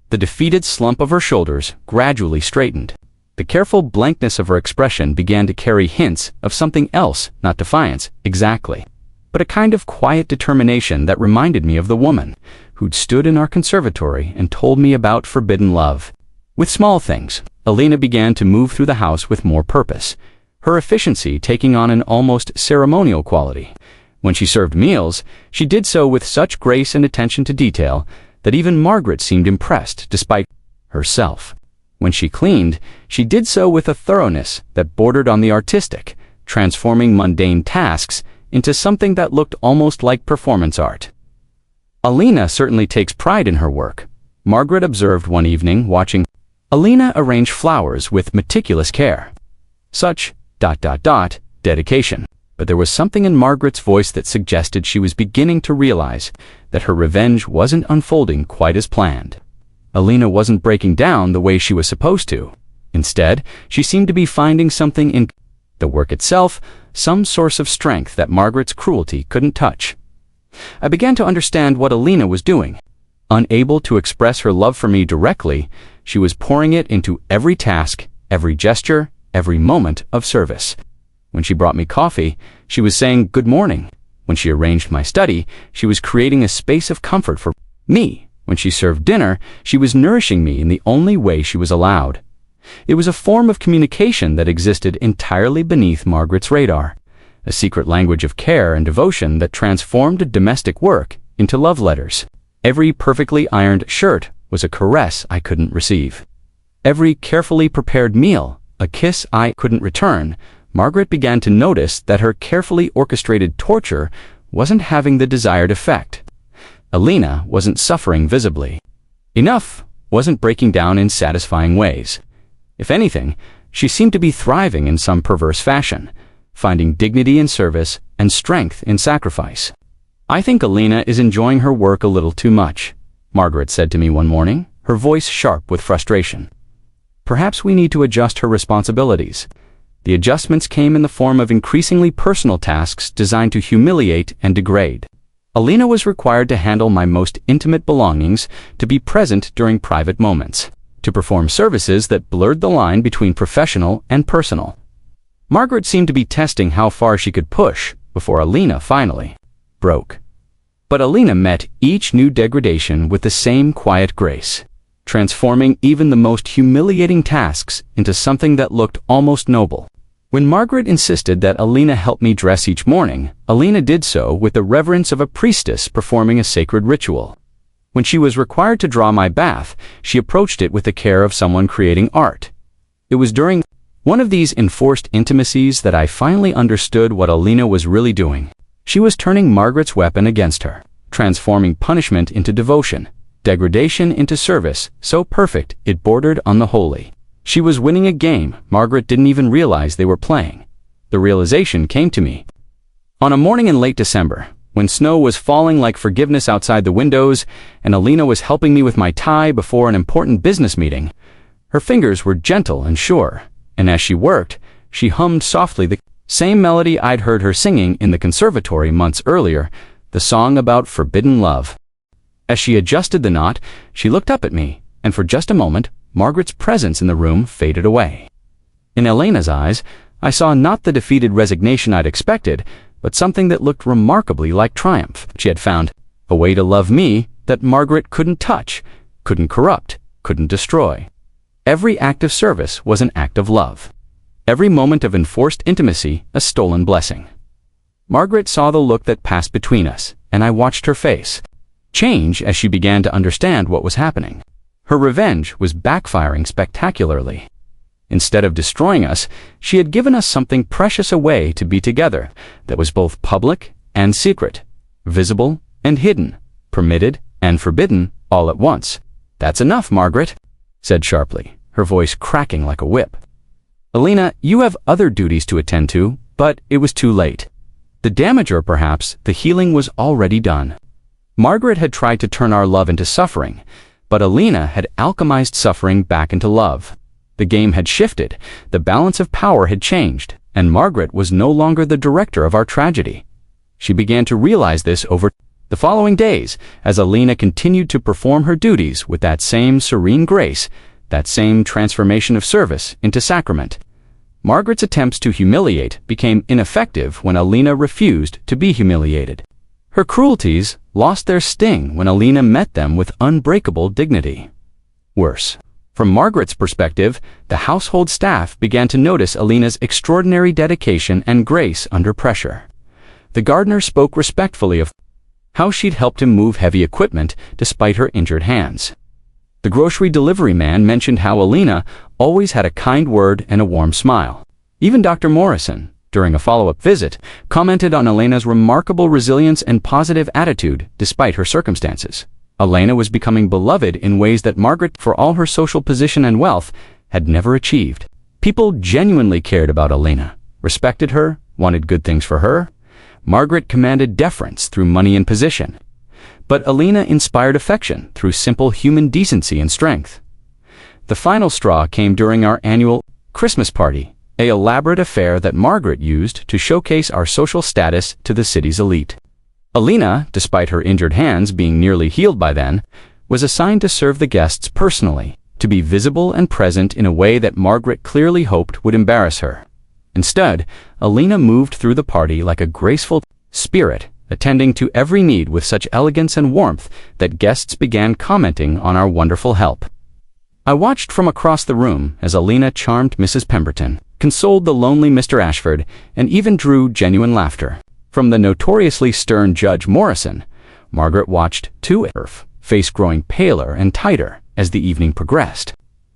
The defeated slump of her shoulders gradually straightened. The careful blankness of her expression began to carry hints of something else, not defiance, exactly, but a kind of quiet determination that reminded me of the woman who'd stood in our conservatory and told me about forbidden love. With small things, Elena began to move through the house with more purpose, her efficiency taking on an almost ceremonial quality. When she served meals, she did so with such grace and attention to detail that even Margaret seemed impressed despite herself. When she cleaned, she did so with a thoroughness that bordered on the artistic, transforming mundane tasks into something that looked almost like performance art. Elena certainly takes pride in her work, Margaret observed one evening watching Elena arrange flowers with meticulous care. Such ... dedication. But there was something in Margaret's voice that suggested she was beginning to realize that her revenge wasn't unfolding quite as planned. Elena wasn't breaking down the way she was supposed to. Instead, she seemed to be finding something in the work itself, some source of strength that Margaret's cruelty couldn't touch. I began to understand what Elena was doing. Unable to express her love for me directly, she was pouring it into every task, every gesture, every moment of service. When she brought me coffee, she was saying good morning. When she arranged my study, she was creating a space of comfort for me. When she served dinner, she was nourishing me in the only way she was allowed. It was a form of communication that existed entirely beneath Margaret's radar, a secret language of care and devotion that transformed domestic work into love letters. Every perfectly ironed shirt was a caress I couldn't receive. Every carefully prepared meal, a kiss I couldn't return. Margaret began to notice that her carefully orchestrated torture wasn't having the desired effect. Elena wasn't suffering visibly. Enough wasn't breaking down in satisfying ways. If anything, she seemed to be thriving in some perverse fashion, finding dignity in service and strength in sacrifice. "I think Elena is enjoying her work a little too much," Margaret said to me one morning, her voice sharp with frustration. "Perhaps we need to adjust her responsibilities." The adjustments came in the form of increasingly personal tasks designed to humiliate and degrade. Elena was required to handle my most intimate belongings, to be present during private moments, to perform services that blurred the line between professional and personal. Margaret seemed to be testing how far she could push before Elena finally broke. But Elena met each new degradation with the same quiet grace, transforming even the most humiliating tasks into something that looked almost noble. When Margaret insisted that Elena help me dress each morning, Elena did so with the reverence of a priestess performing a sacred ritual. When she was required to draw my bath, she approached it with the care of someone creating art. It was during one of these enforced intimacies that I finally understood what Elena was really doing. She was turning Margaret's weapon against her, transforming punishment into devotion, degradation into service, so perfect it bordered on the holy. She was winning a game Margaret didn't even realize they were playing. The realization came to me on a morning in late December, when snow was falling like forgiveness outside the windows, and Elena was helping me with my tie before an important business meeting. Her fingers were gentle and sure, and as she worked, she hummed softly the same melody I'd heard her singing in the conservatory months earlier, the song about forbidden love. As she adjusted the knot, she looked up at me, and for just a moment, Margaret's presence in the room faded away. In Elena's eyes, I saw not the defeated resignation I'd expected, but something that looked remarkably like triumph. She had found a way to love me that Margaret couldn't touch, couldn't corrupt, couldn't destroy. Every act of service was an act of love. Every moment of enforced intimacy a stolen blessing. Margaret saw the look that passed between us, and I watched her face change as she began to understand what was happening. Her revenge was backfiring spectacularly. Instead of destroying us, she had given us something precious, a way to be together that was both public and secret, visible and hidden, permitted and forbidden all at once. "That's enough, Margaret," said sharply, her voice cracking like a whip. "Elena, you have other duties to attend to," but it was too late. The damage, or perhaps the healing, was already done. Margaret had tried to turn our love into suffering, but Elena had alchemized suffering back into love. The game had shifted, the balance of power had changed, and Margaret was no longer the director of our tragedy. She began to realize this over the following days, as Elena continued to perform her duties with that same serene grace, that same transformation of service into sacrament. Margaret's attempts to humiliate became ineffective when Elena refused to be humiliated. Her cruelties lost their sting when Elena met them with unbreakable dignity. Worse, from Margaret's perspective, the household staff began to notice Elena's extraordinary dedication and grace under pressure. The gardener spoke respectfully of how she'd helped him move heavy equipment despite her injured hands. The grocery delivery man mentioned how Elena always had a kind word and a warm smile. Even Dr. Morrison, during a follow-up visit, commented on Elena's remarkable resilience and positive attitude despite her circumstances. Elena was becoming beloved in ways that Margaret, for all her social position and wealth, had never achieved. People genuinely cared about Elena, respected her, wanted good things for her. Margaret commanded deference through money and position. But Elena inspired affection through simple human decency and strength. The final straw came during our annual Christmas party, an elaborate affair that Margaret used to showcase our social status to the city's elite. Elena, despite her injured hands being nearly healed by then, was assigned to serve the guests personally, to be visible and present in a way that Margaret clearly hoped would embarrass her. Instead, Elena moved through the party like a graceful spirit, attending to every need with such elegance and warmth that guests began commenting on our wonderful help. I watched from across the room as Elena charmed Mrs. Pemberton, consoled the lonely Mr. Ashford, and even drew genuine laughter from the notoriously stern Judge Morrison. Margaret watched too, her face growing paler and tighter as the evening progressed.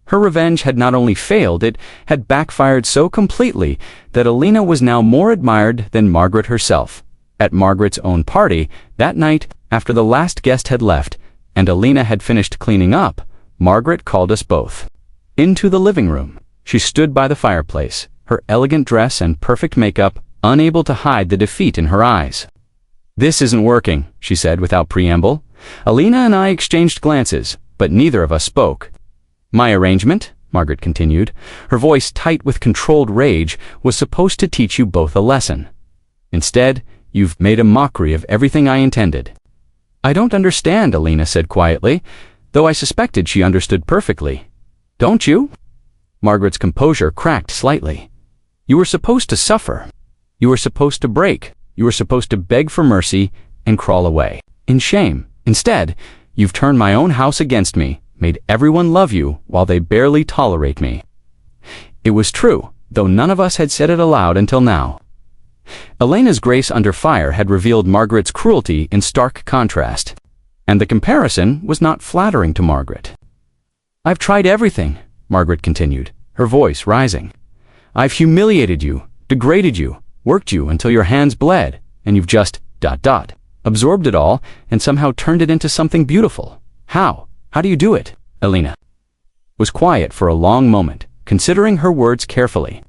Her revenge had not only failed, it had backfired so completely that Elena was now more admired than Margaret herself. At Margaret's own party, that night, after the last guest had left, and Elena had finished cleaning up, Margaret called us both into the living room. She stood by the fireplace, her elegant dress and perfect makeup unable to hide the defeat in her eyes. "This isn't working," she said without preamble. Elena and I exchanged glances, but neither of us spoke. "My arrangement," Margaret continued, her voice tight with controlled rage, "was supposed to teach you both a lesson. Instead, you've made a mockery of everything I intended." "I don't understand," Elena said quietly, though I suspected she understood perfectly. "Don't you?" Margaret's composure cracked slightly. "You were supposed to suffer. You were supposed to break. You were supposed to beg for mercy and crawl away in shame. Instead, you've turned my own house against me, made everyone love you while they barely tolerate me." It was true, though none of us had said it aloud until now. Elena's grace under fire had revealed Margaret's cruelty in stark contrast, and the comparison was not flattering to Margaret. "I've tried everything," Margaret continued, her voice rising. "I've humiliated you, degraded you, worked you until your hands bled, and you've just ... absorbed it all and somehow turned it into something beautiful. How? How do you do it?" Elena was quiet for a long moment, considering her words carefully.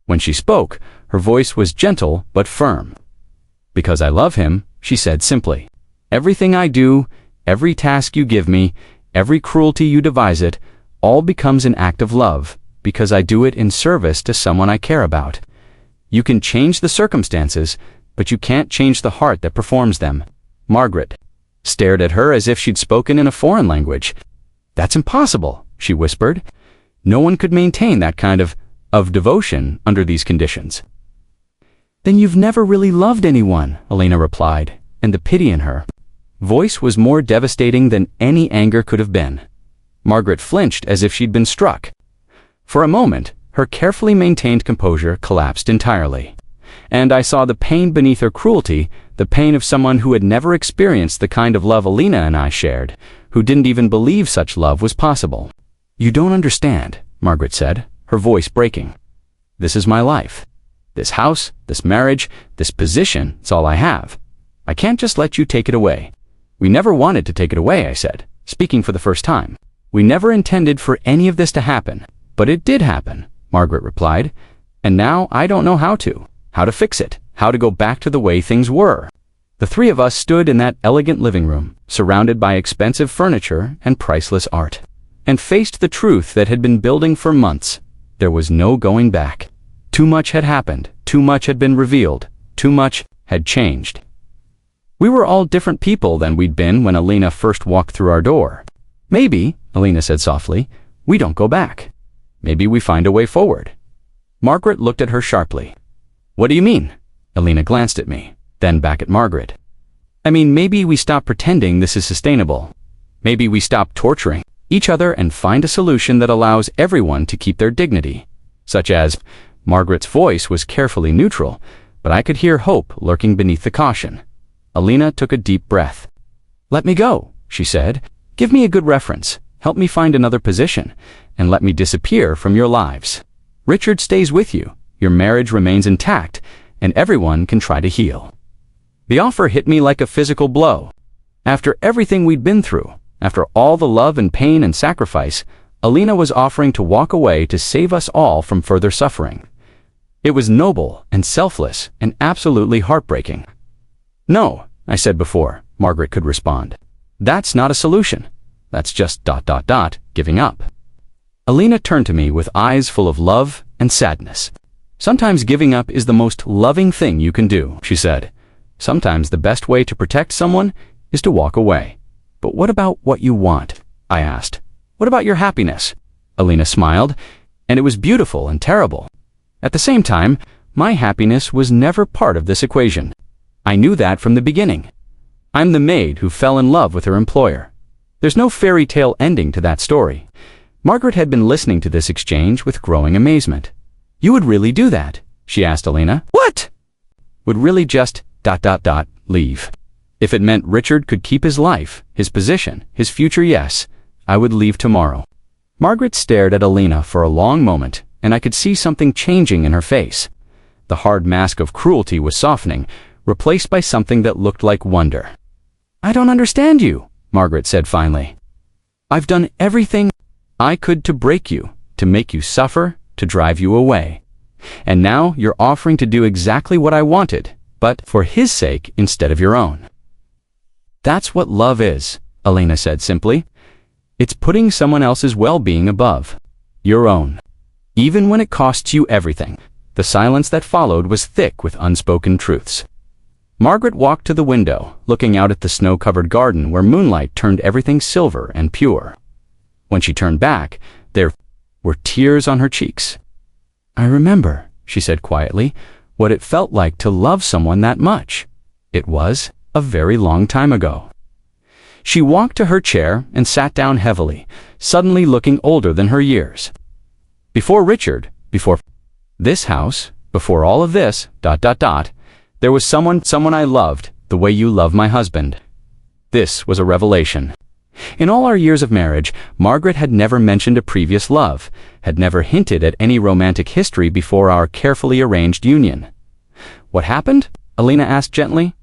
When she spoke, her voice was gentle but firm. "Because I love him," she said simply. "Everything I do, every task you give me, every cruelty you devise it, all becomes an act of love, because I do it in service to someone I care about. You can change the circumstances, but you can't change the heart that performs them." Margaret stared at her as if she'd spoken in a foreign language. "That's impossible," she whispered. "No one could maintain that kind of devotion under these conditions." "Then you've never really loved anyone," Elena replied, and the pity in her voice was more devastating than any anger could have been. Margaret flinched as if she'd been struck. For a moment, her carefully maintained composure collapsed entirely, and I saw the pain beneath her cruelty, the pain of someone who had never experienced the kind of love Elena and I shared, who didn't even believe such love was possible. "You don't understand," Margaret said, her voice breaking. "This is my life. This house, this marriage, this position, it's all I have. I can't just let you take it away." "We never wanted to take it away," I said, speaking for the first time. "We never intended for any of this to happen, but it did happen," Margaret replied, "and now I don't know how to fix it, how to go back to the way things were." The three of us stood in that elegant living room, surrounded by expensive furniture and priceless art, and faced the truth that had been building for months. There was no going back. Too much had happened, too much had been revealed, too much had changed. We were all different people than we'd been when Elena first walked through our door. Maybe, Elena said softly, we don't go back. Maybe we find a way forward. Margaret looked at her sharply. What do you mean? Elena glanced at me, then back at Margaret. I mean, maybe we stop pretending this is sustainable. Maybe we stop torturing each other and find a solution that allows everyone to keep their dignity. Such as, Margaret's voice was carefully neutral, but I could hear hope lurking beneath the caution. Elena took a deep breath. Let me go, she said. Give me a good reference. Help me find another position, and let me disappear from your lives. Richard stays with you, your marriage remains intact, and everyone can try to heal. The offer hit me like a physical blow. After everything we'd been through, after all the love and pain and sacrifice, Elena was offering to walk away to save us all from further suffering. It was noble and selfless and absolutely heartbreaking. No, I said before Margaret could respond. That's not a solution. That's just ... giving up. Elena turned to me with eyes full of love and sadness. Sometimes giving up is the most loving thing you can do, she said. Sometimes the best way to protect someone is to walk away. But what about what you want? I asked. What about your happiness? Elena smiled, and it was beautiful and terrible. At the same time, my happiness was never part of this equation. I knew that from the beginning. I'm the maid who fell in love with her employer. There's no fairy tale ending to that story. Margaret had been listening to this exchange with growing amazement. You would really do that? She asked Elena. What? Would really just ... leave. If it meant Richard could keep his life, his position, his future, yes, I would leave tomorrow. Margaret stared at Elena for a long moment, and I could see something changing in her face. The hard mask of cruelty was softening, replaced by something that looked like wonder. I don't understand you, Margaret said finally. I've done everything I could to break you, to make you suffer, to drive you away. And now you're offering to do exactly what I wanted, but for his sake instead of your own. That's what love is, Elena said simply. It's putting someone else's well-being above your own, even when it costs you everything. The silence that followed was thick with unspoken truths. Margaret walked to the window, looking out at the snow-covered garden where moonlight turned everything silver and pure. When she turned back, there were tears on her cheeks. I remember, she said quietly, what it felt like to love someone that much. It was a very long time ago. She walked to her chair and sat down heavily, suddenly looking older than her years. Before Richard, before this house, before all of this, ... there was someone I loved the way you love my husband. This was a revelation. In all our years of marriage, Margaret had never mentioned a previous love, had never hinted at any romantic history before our carefully arranged union. What happened? Elena asked gently.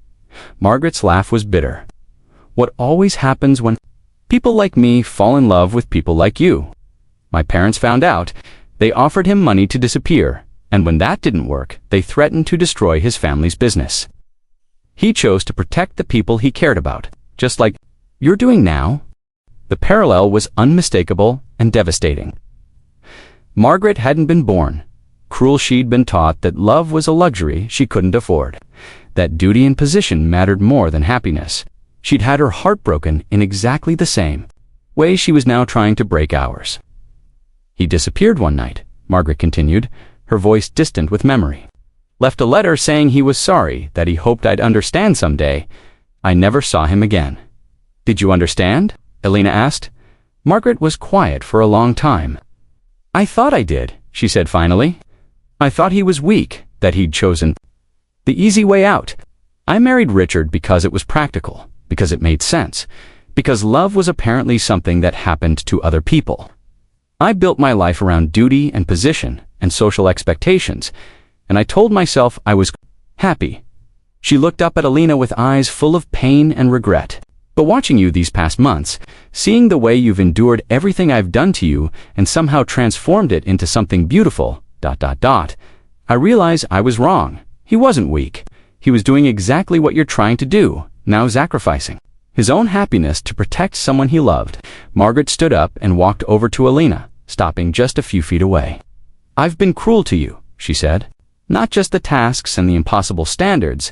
Margaret's laugh was bitter. What always happens when people like me fall in love with people like you. My parents found out. They offered him money to disappear, and when that didn't work, they threatened to destroy his family's business. He chose to protect the people he cared about, just like you're doing now. The parallel was unmistakable and devastating. Margaret hadn't been born. Cruel, she'd been taught that love was a luxury she couldn't afford, that duty and position mattered more than happiness. She'd had her heart broken in exactly the same way she was now trying to break ours. He disappeared one night, Margaret continued, her voice distant with memory. Left a letter saying he was sorry, that he hoped I'd understand someday. I never saw him again. Did you understand? Elena asked. Margaret was quiet for a long time. I thought I did, she said finally. I thought he was weak, that he'd chosen the easy way out. I married Richard because it was practical, because it made sense, because love was apparently something that happened to other people. I built my life around duty and position and social expectations, and I told myself I was happy. She looked up at Elena with eyes full of pain and regret. But watching you these past months, seeing the way you've endured everything I've done to you and somehow transformed it into something beautiful, ... I realize I was wrong. He wasn't weak. He was doing exactly what you're trying to do, now sacrificing his own happiness to protect someone he loved. Margaret stood up and walked over to Elena, stopping just a few feet away. "I've been cruel to you," she said. "Not just the tasks and the impossible standards.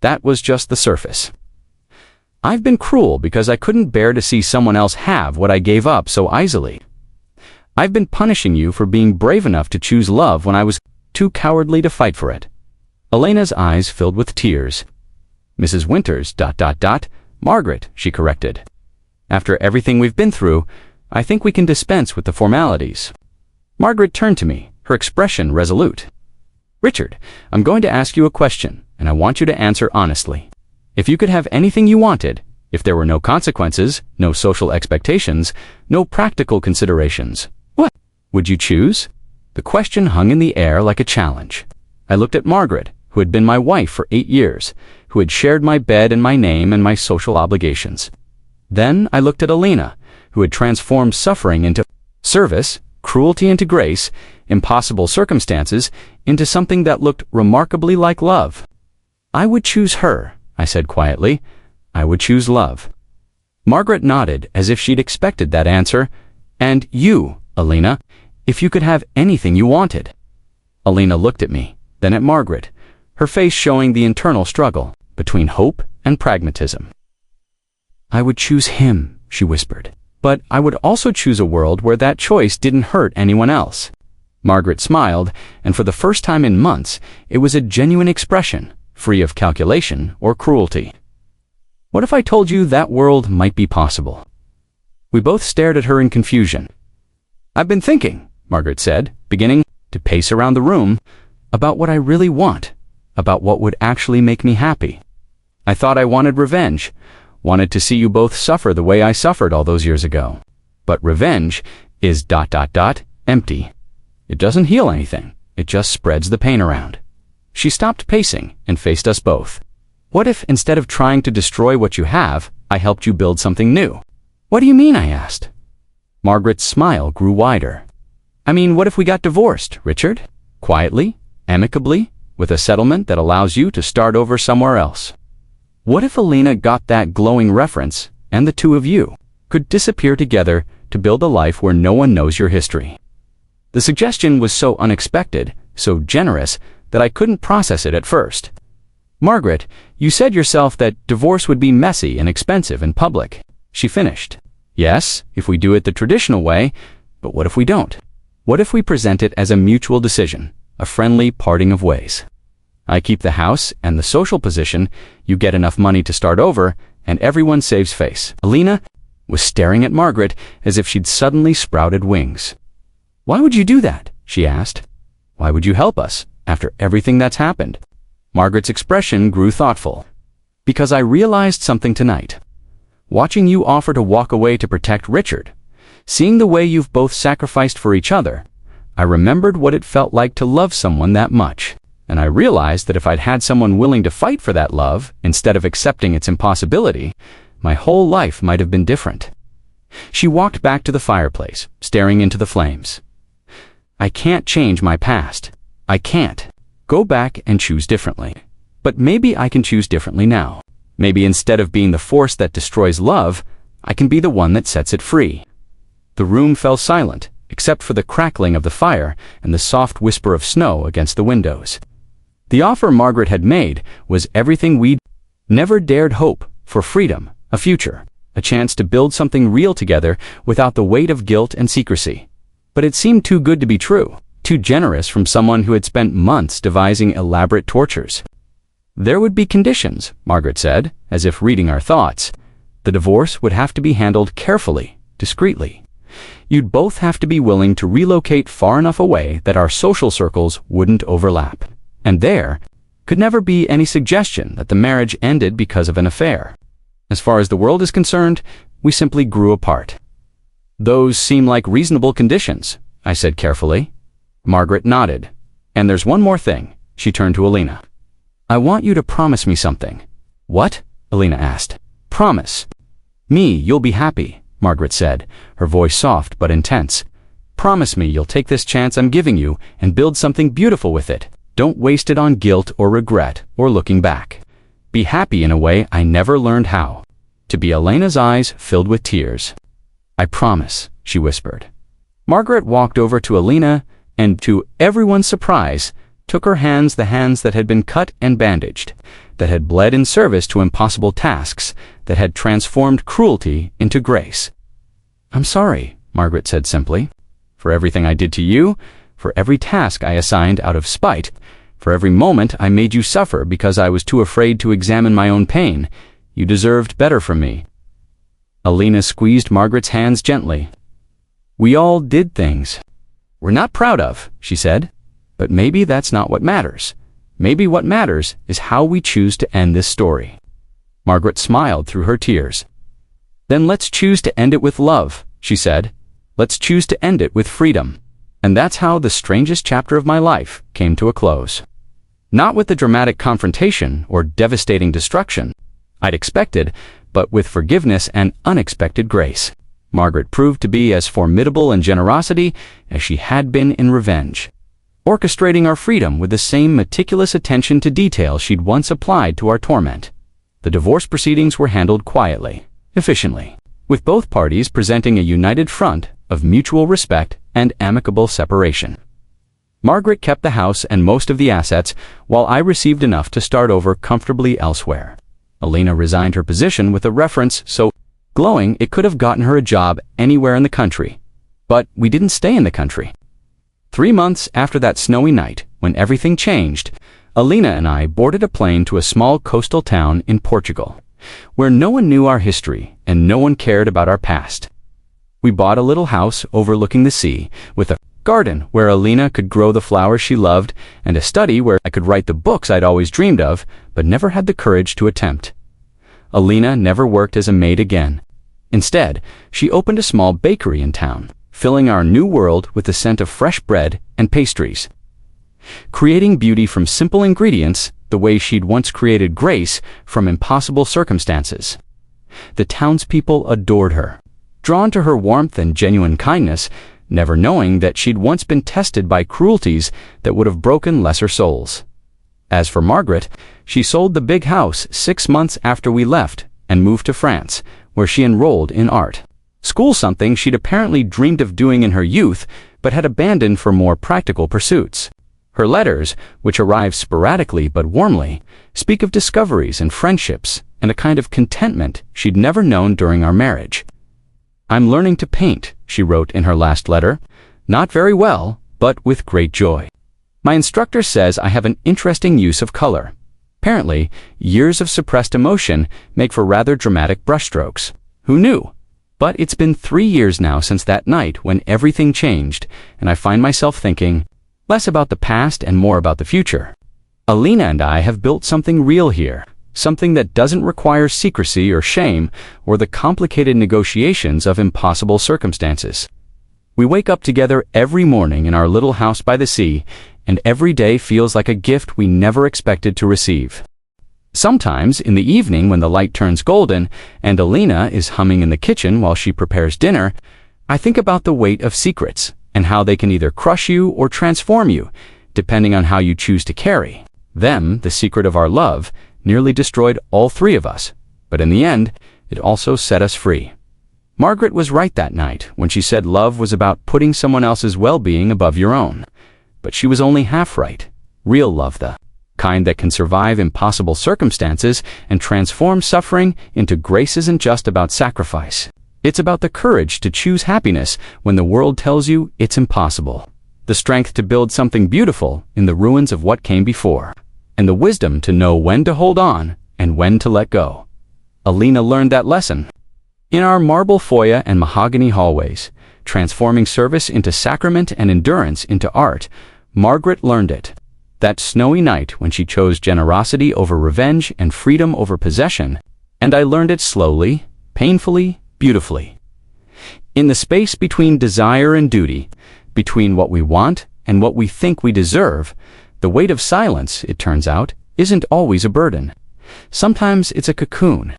That was just the surface. I've been cruel because I couldn't bear to see someone else have what I gave up so easily. I've been punishing you for being brave enough to choose love when I was too cowardly to fight for it." Elena's eyes filled with tears. "Mrs. Winters, Margaret," she corrected. "After everything we've been through, I think we can dispense with the formalities." Margaret turned to me, her expression resolute. "Richard, I'm going to ask you a question, and I want you to answer honestly. If you could have anything you wanted, if there were no consequences, no social expectations, no practical considerations, what would you choose?" The question hung in the air like a challenge. I looked at Margaret, who had been my wife for 8 years, who had shared my bed and my name and my social obligations. Then I looked at Elena, who had transformed suffering into service, cruelty into grace, impossible circumstances into something that looked remarkably like love. "I would choose her," I said quietly. "I would choose love." Margaret nodded as if she'd expected that answer. "And you, Elena, if you could have anything you wanted?" Elena looked at me, then at Margaret, her face showing the internal struggle between hope and pragmatism. "I would choose him," she whispered. "But I would also choose a world where that choice didn't hurt anyone else." Margaret smiled, and for the first time in months, it was a genuine expression, free of calculation or cruelty. "What if I told you that world might be possible?" We both stared at her in confusion. "I've been thinking," Margaret said, beginning to pace around the room, "about what I really want, about what would actually make me happy. I thought I wanted revenge, wanted to see you both suffer the way I suffered all those years ago. But revenge is ... empty. It doesn't heal anything, it just spreads the pain around." She stopped pacing and faced us both. "What if, instead of trying to destroy what you have, I helped you build something new?" "What do you mean?" I asked. Margaret's smile grew wider. "I mean, what if we got divorced, Richard? Quietly, amicably, with a settlement that allows you to start over somewhere else. What if Elena got that glowing reference, and the two of you could disappear together to build a life where no one knows your history?" The suggestion was so unexpected, so generous, that I couldn't process it at first. "Margaret, you said yourself that divorce would be messy and expensive in public," she finished. "Yes, if we do it the traditional way, but what if we don't? What if we present it as a mutual decision, a friendly parting of ways? I keep the house and the social position, you get enough money to start over, and everyone saves face." Elena was staring at Margaret as if she'd suddenly sprouted wings. "Why would you do that?" she asked. "Why would you help us, after everything that's happened?" Margaret's expression grew thoughtful. "Because I realized something tonight. Watching you offer to walk away to protect Richard, seeing the way you've both sacrificed for each other, I remembered what it felt like to love someone that much. And I realized that if I'd had someone willing to fight for that love, instead of accepting its impossibility, my whole life might have been different." She walked back to the fireplace, staring into the flames. "I can't change my past. I can't go back and choose differently. But maybe I can choose differently now. Maybe instead of being the force that destroys love, I can be the one that sets it free." The room fell silent, except for the crackling of the fire and the soft whisper of snow against the windows. The offer Margaret had made was everything we'd never dared hope for: freedom, a future, a chance to build something real together without the weight of guilt and secrecy. But it seemed too good to be true, too generous from someone who had spent months devising elaborate tortures. "There would be conditions," Margaret said, as if reading our thoughts. "The divorce would have to be handled carefully, discreetly. You'd both have to be willing to relocate far enough away that our social circles wouldn't overlap. And there could never be any suggestion that the marriage ended because of an affair. As far as the world is concerned, we simply grew apart." "Those seem like reasonable conditions," I said carefully. Margaret nodded. "And there's one more thing," she turned to Elena. "I want you to promise me something." "What?" Elena asked. "Promise me you'll be happy," Margaret said, her voice soft but intense. "Promise me you'll take this chance I'm giving you and build something beautiful with it. Don't waste it on guilt or regret or looking back. Be happy in a way I never learned how. To be Elena's eyes filled with tears. I promise, she whispered. Margaret walked over to Elena and, to everyone's surprise, took her hands, the hands that had been cut and bandaged, that had bled in service to impossible tasks, that had transformed cruelty into grace. I'm sorry, Margaret said simply, for everything I did to you, for every task I assigned out of spite, for every moment I made you suffer because I was too afraid to examine my own pain. You deserved better from me. Elena squeezed Margaret's hands gently. We all did things we're not proud of, she said, but maybe that's not what matters. Maybe what matters is how we choose to end this story. Margaret smiled through her tears. Then let's choose to end it with love, she said. Let's choose to end it with freedom. And that's how the strangest chapter of my life came to a close. Not with the dramatic confrontation or devastating destruction I'd expected, but with forgiveness and unexpected grace. Margaret proved to be as formidable in generosity as she had been in revenge, orchestrating our freedom with the same meticulous attention to detail she'd once applied to our torment. The divorce proceedings were handled quietly, efficiently, with both parties presenting a united front of mutual respect and amicable separation. Margaret kept the house and most of the assets, while I received enough to start over comfortably elsewhere. Elena resigned her position with a reference so glowing it could have gotten her a job anywhere in the country. But we didn't stay in the country. 3 months after that snowy night, when everything changed, Elena and I boarded a plane to a small coastal town in Portugal, where no one knew our history and no one cared about our past. We bought a little house overlooking the sea, with a garden where Elena could grow the flowers she loved, and a study where I could write the books I'd always dreamed of, but never had the courage to attempt. Elena never worked as a maid again. Instead, she opened a small bakery in town, filling our new world with the scent of fresh bread and pastries. Creating beauty from simple ingredients, the way she'd once created grace from impossible circumstances. The townspeople adored her, drawn to her warmth and genuine kindness, never knowing that she'd once been tested by cruelties that would have broken lesser souls. As for Margaret, she sold the big house 6 months after we left and moved to France, where she enrolled in art school, something she'd apparently dreamed of doing in her youth but had abandoned for more practical pursuits. Her letters, which arrive sporadically but warmly, speak of discoveries and friendships and a kind of contentment she'd never known during our marriage. I'm learning to paint, she wrote in her last letter. Not very well, but with great joy. My instructor says I have an interesting use of color. Apparently, years of suppressed emotion make for rather dramatic brushstrokes. Who knew? But it's been 3 years now since that night when everything changed, and I find myself thinking less about the past and more about the future. Elena and I have built something real here, something that doesn't require secrecy or shame or the complicated negotiations of impossible circumstances. We wake up together every morning in our little house by the sea, and every day feels like a gift we never expected to receive. Sometimes, in the evening when the light turns golden and Elena is humming in the kitchen while she prepares dinner, I think about the weight of secrets and how they can either crush you or transform you, depending on how you choose to carry them. The secret of our love nearly destroyed all 3 of us, but in the end, it also set us free. Margaret was right that night when she said love was about putting someone else's well-being above your own. But she was only half right. Real love, the kind that can survive impossible circumstances and transform suffering into grace, isn't just about sacrifice. It's about the courage to choose happiness when the world tells you it's impossible. The strength to build something beautiful in the ruins of what came before. And the wisdom to know when to hold on and when to let go. Elena learned that lesson. In our marble foyer and mahogany hallways, transforming service into sacrament and endurance into art, Margaret learned it. That snowy night when she chose generosity over revenge and freedom over possession, and I learned it slowly, painfully, beautifully. In the space between desire and duty, between what we want and what we think we deserve, the weight of silence, it turns out, isn't always a burden. Sometimes it's a cocoon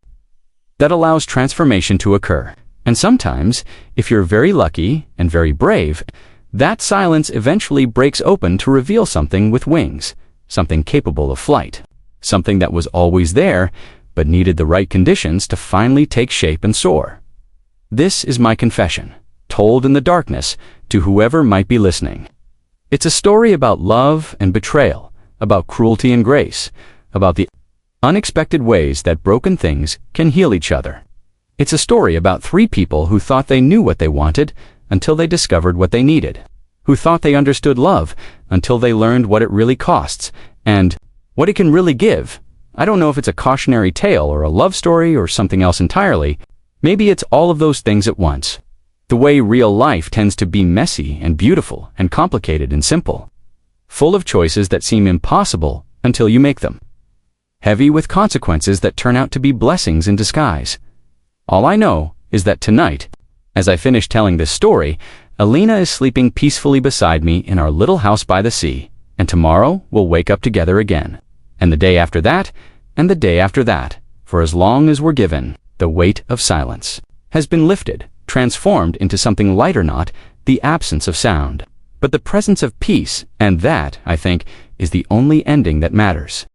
that allows transformation to occur. And sometimes, if you're very lucky and very brave, that silence eventually breaks open to reveal something with wings, something capable of flight, something that was always there, but needed the right conditions to finally take shape and soar. This is my confession, told in the darkness to whoever might be listening. It's a story about love and betrayal, about cruelty and grace, about the unexpected ways that broken things can heal each other. It's a story about three people who thought they knew what they wanted until they discovered what they needed, who thought they understood love until they learned what it really costs and what it can really give. I don't know if it's a cautionary tale or a love story or something else entirely. Maybe it's all of those things at once. The way real life tends to be messy and beautiful and complicated and simple, full of choices that seem impossible until you make them, heavy with consequences that turn out to be blessings in disguise. All I know is that tonight, as I finish telling this story, Elena is sleeping peacefully beside me in our little house by the sea, and tomorrow we'll wake up together again, and the day after that, and the day after that, for as long as we're given. The weight of silence has been lifted, transformed into something lighter, not the absence of sound, but the presence of peace, and that, I think, is the only ending that matters.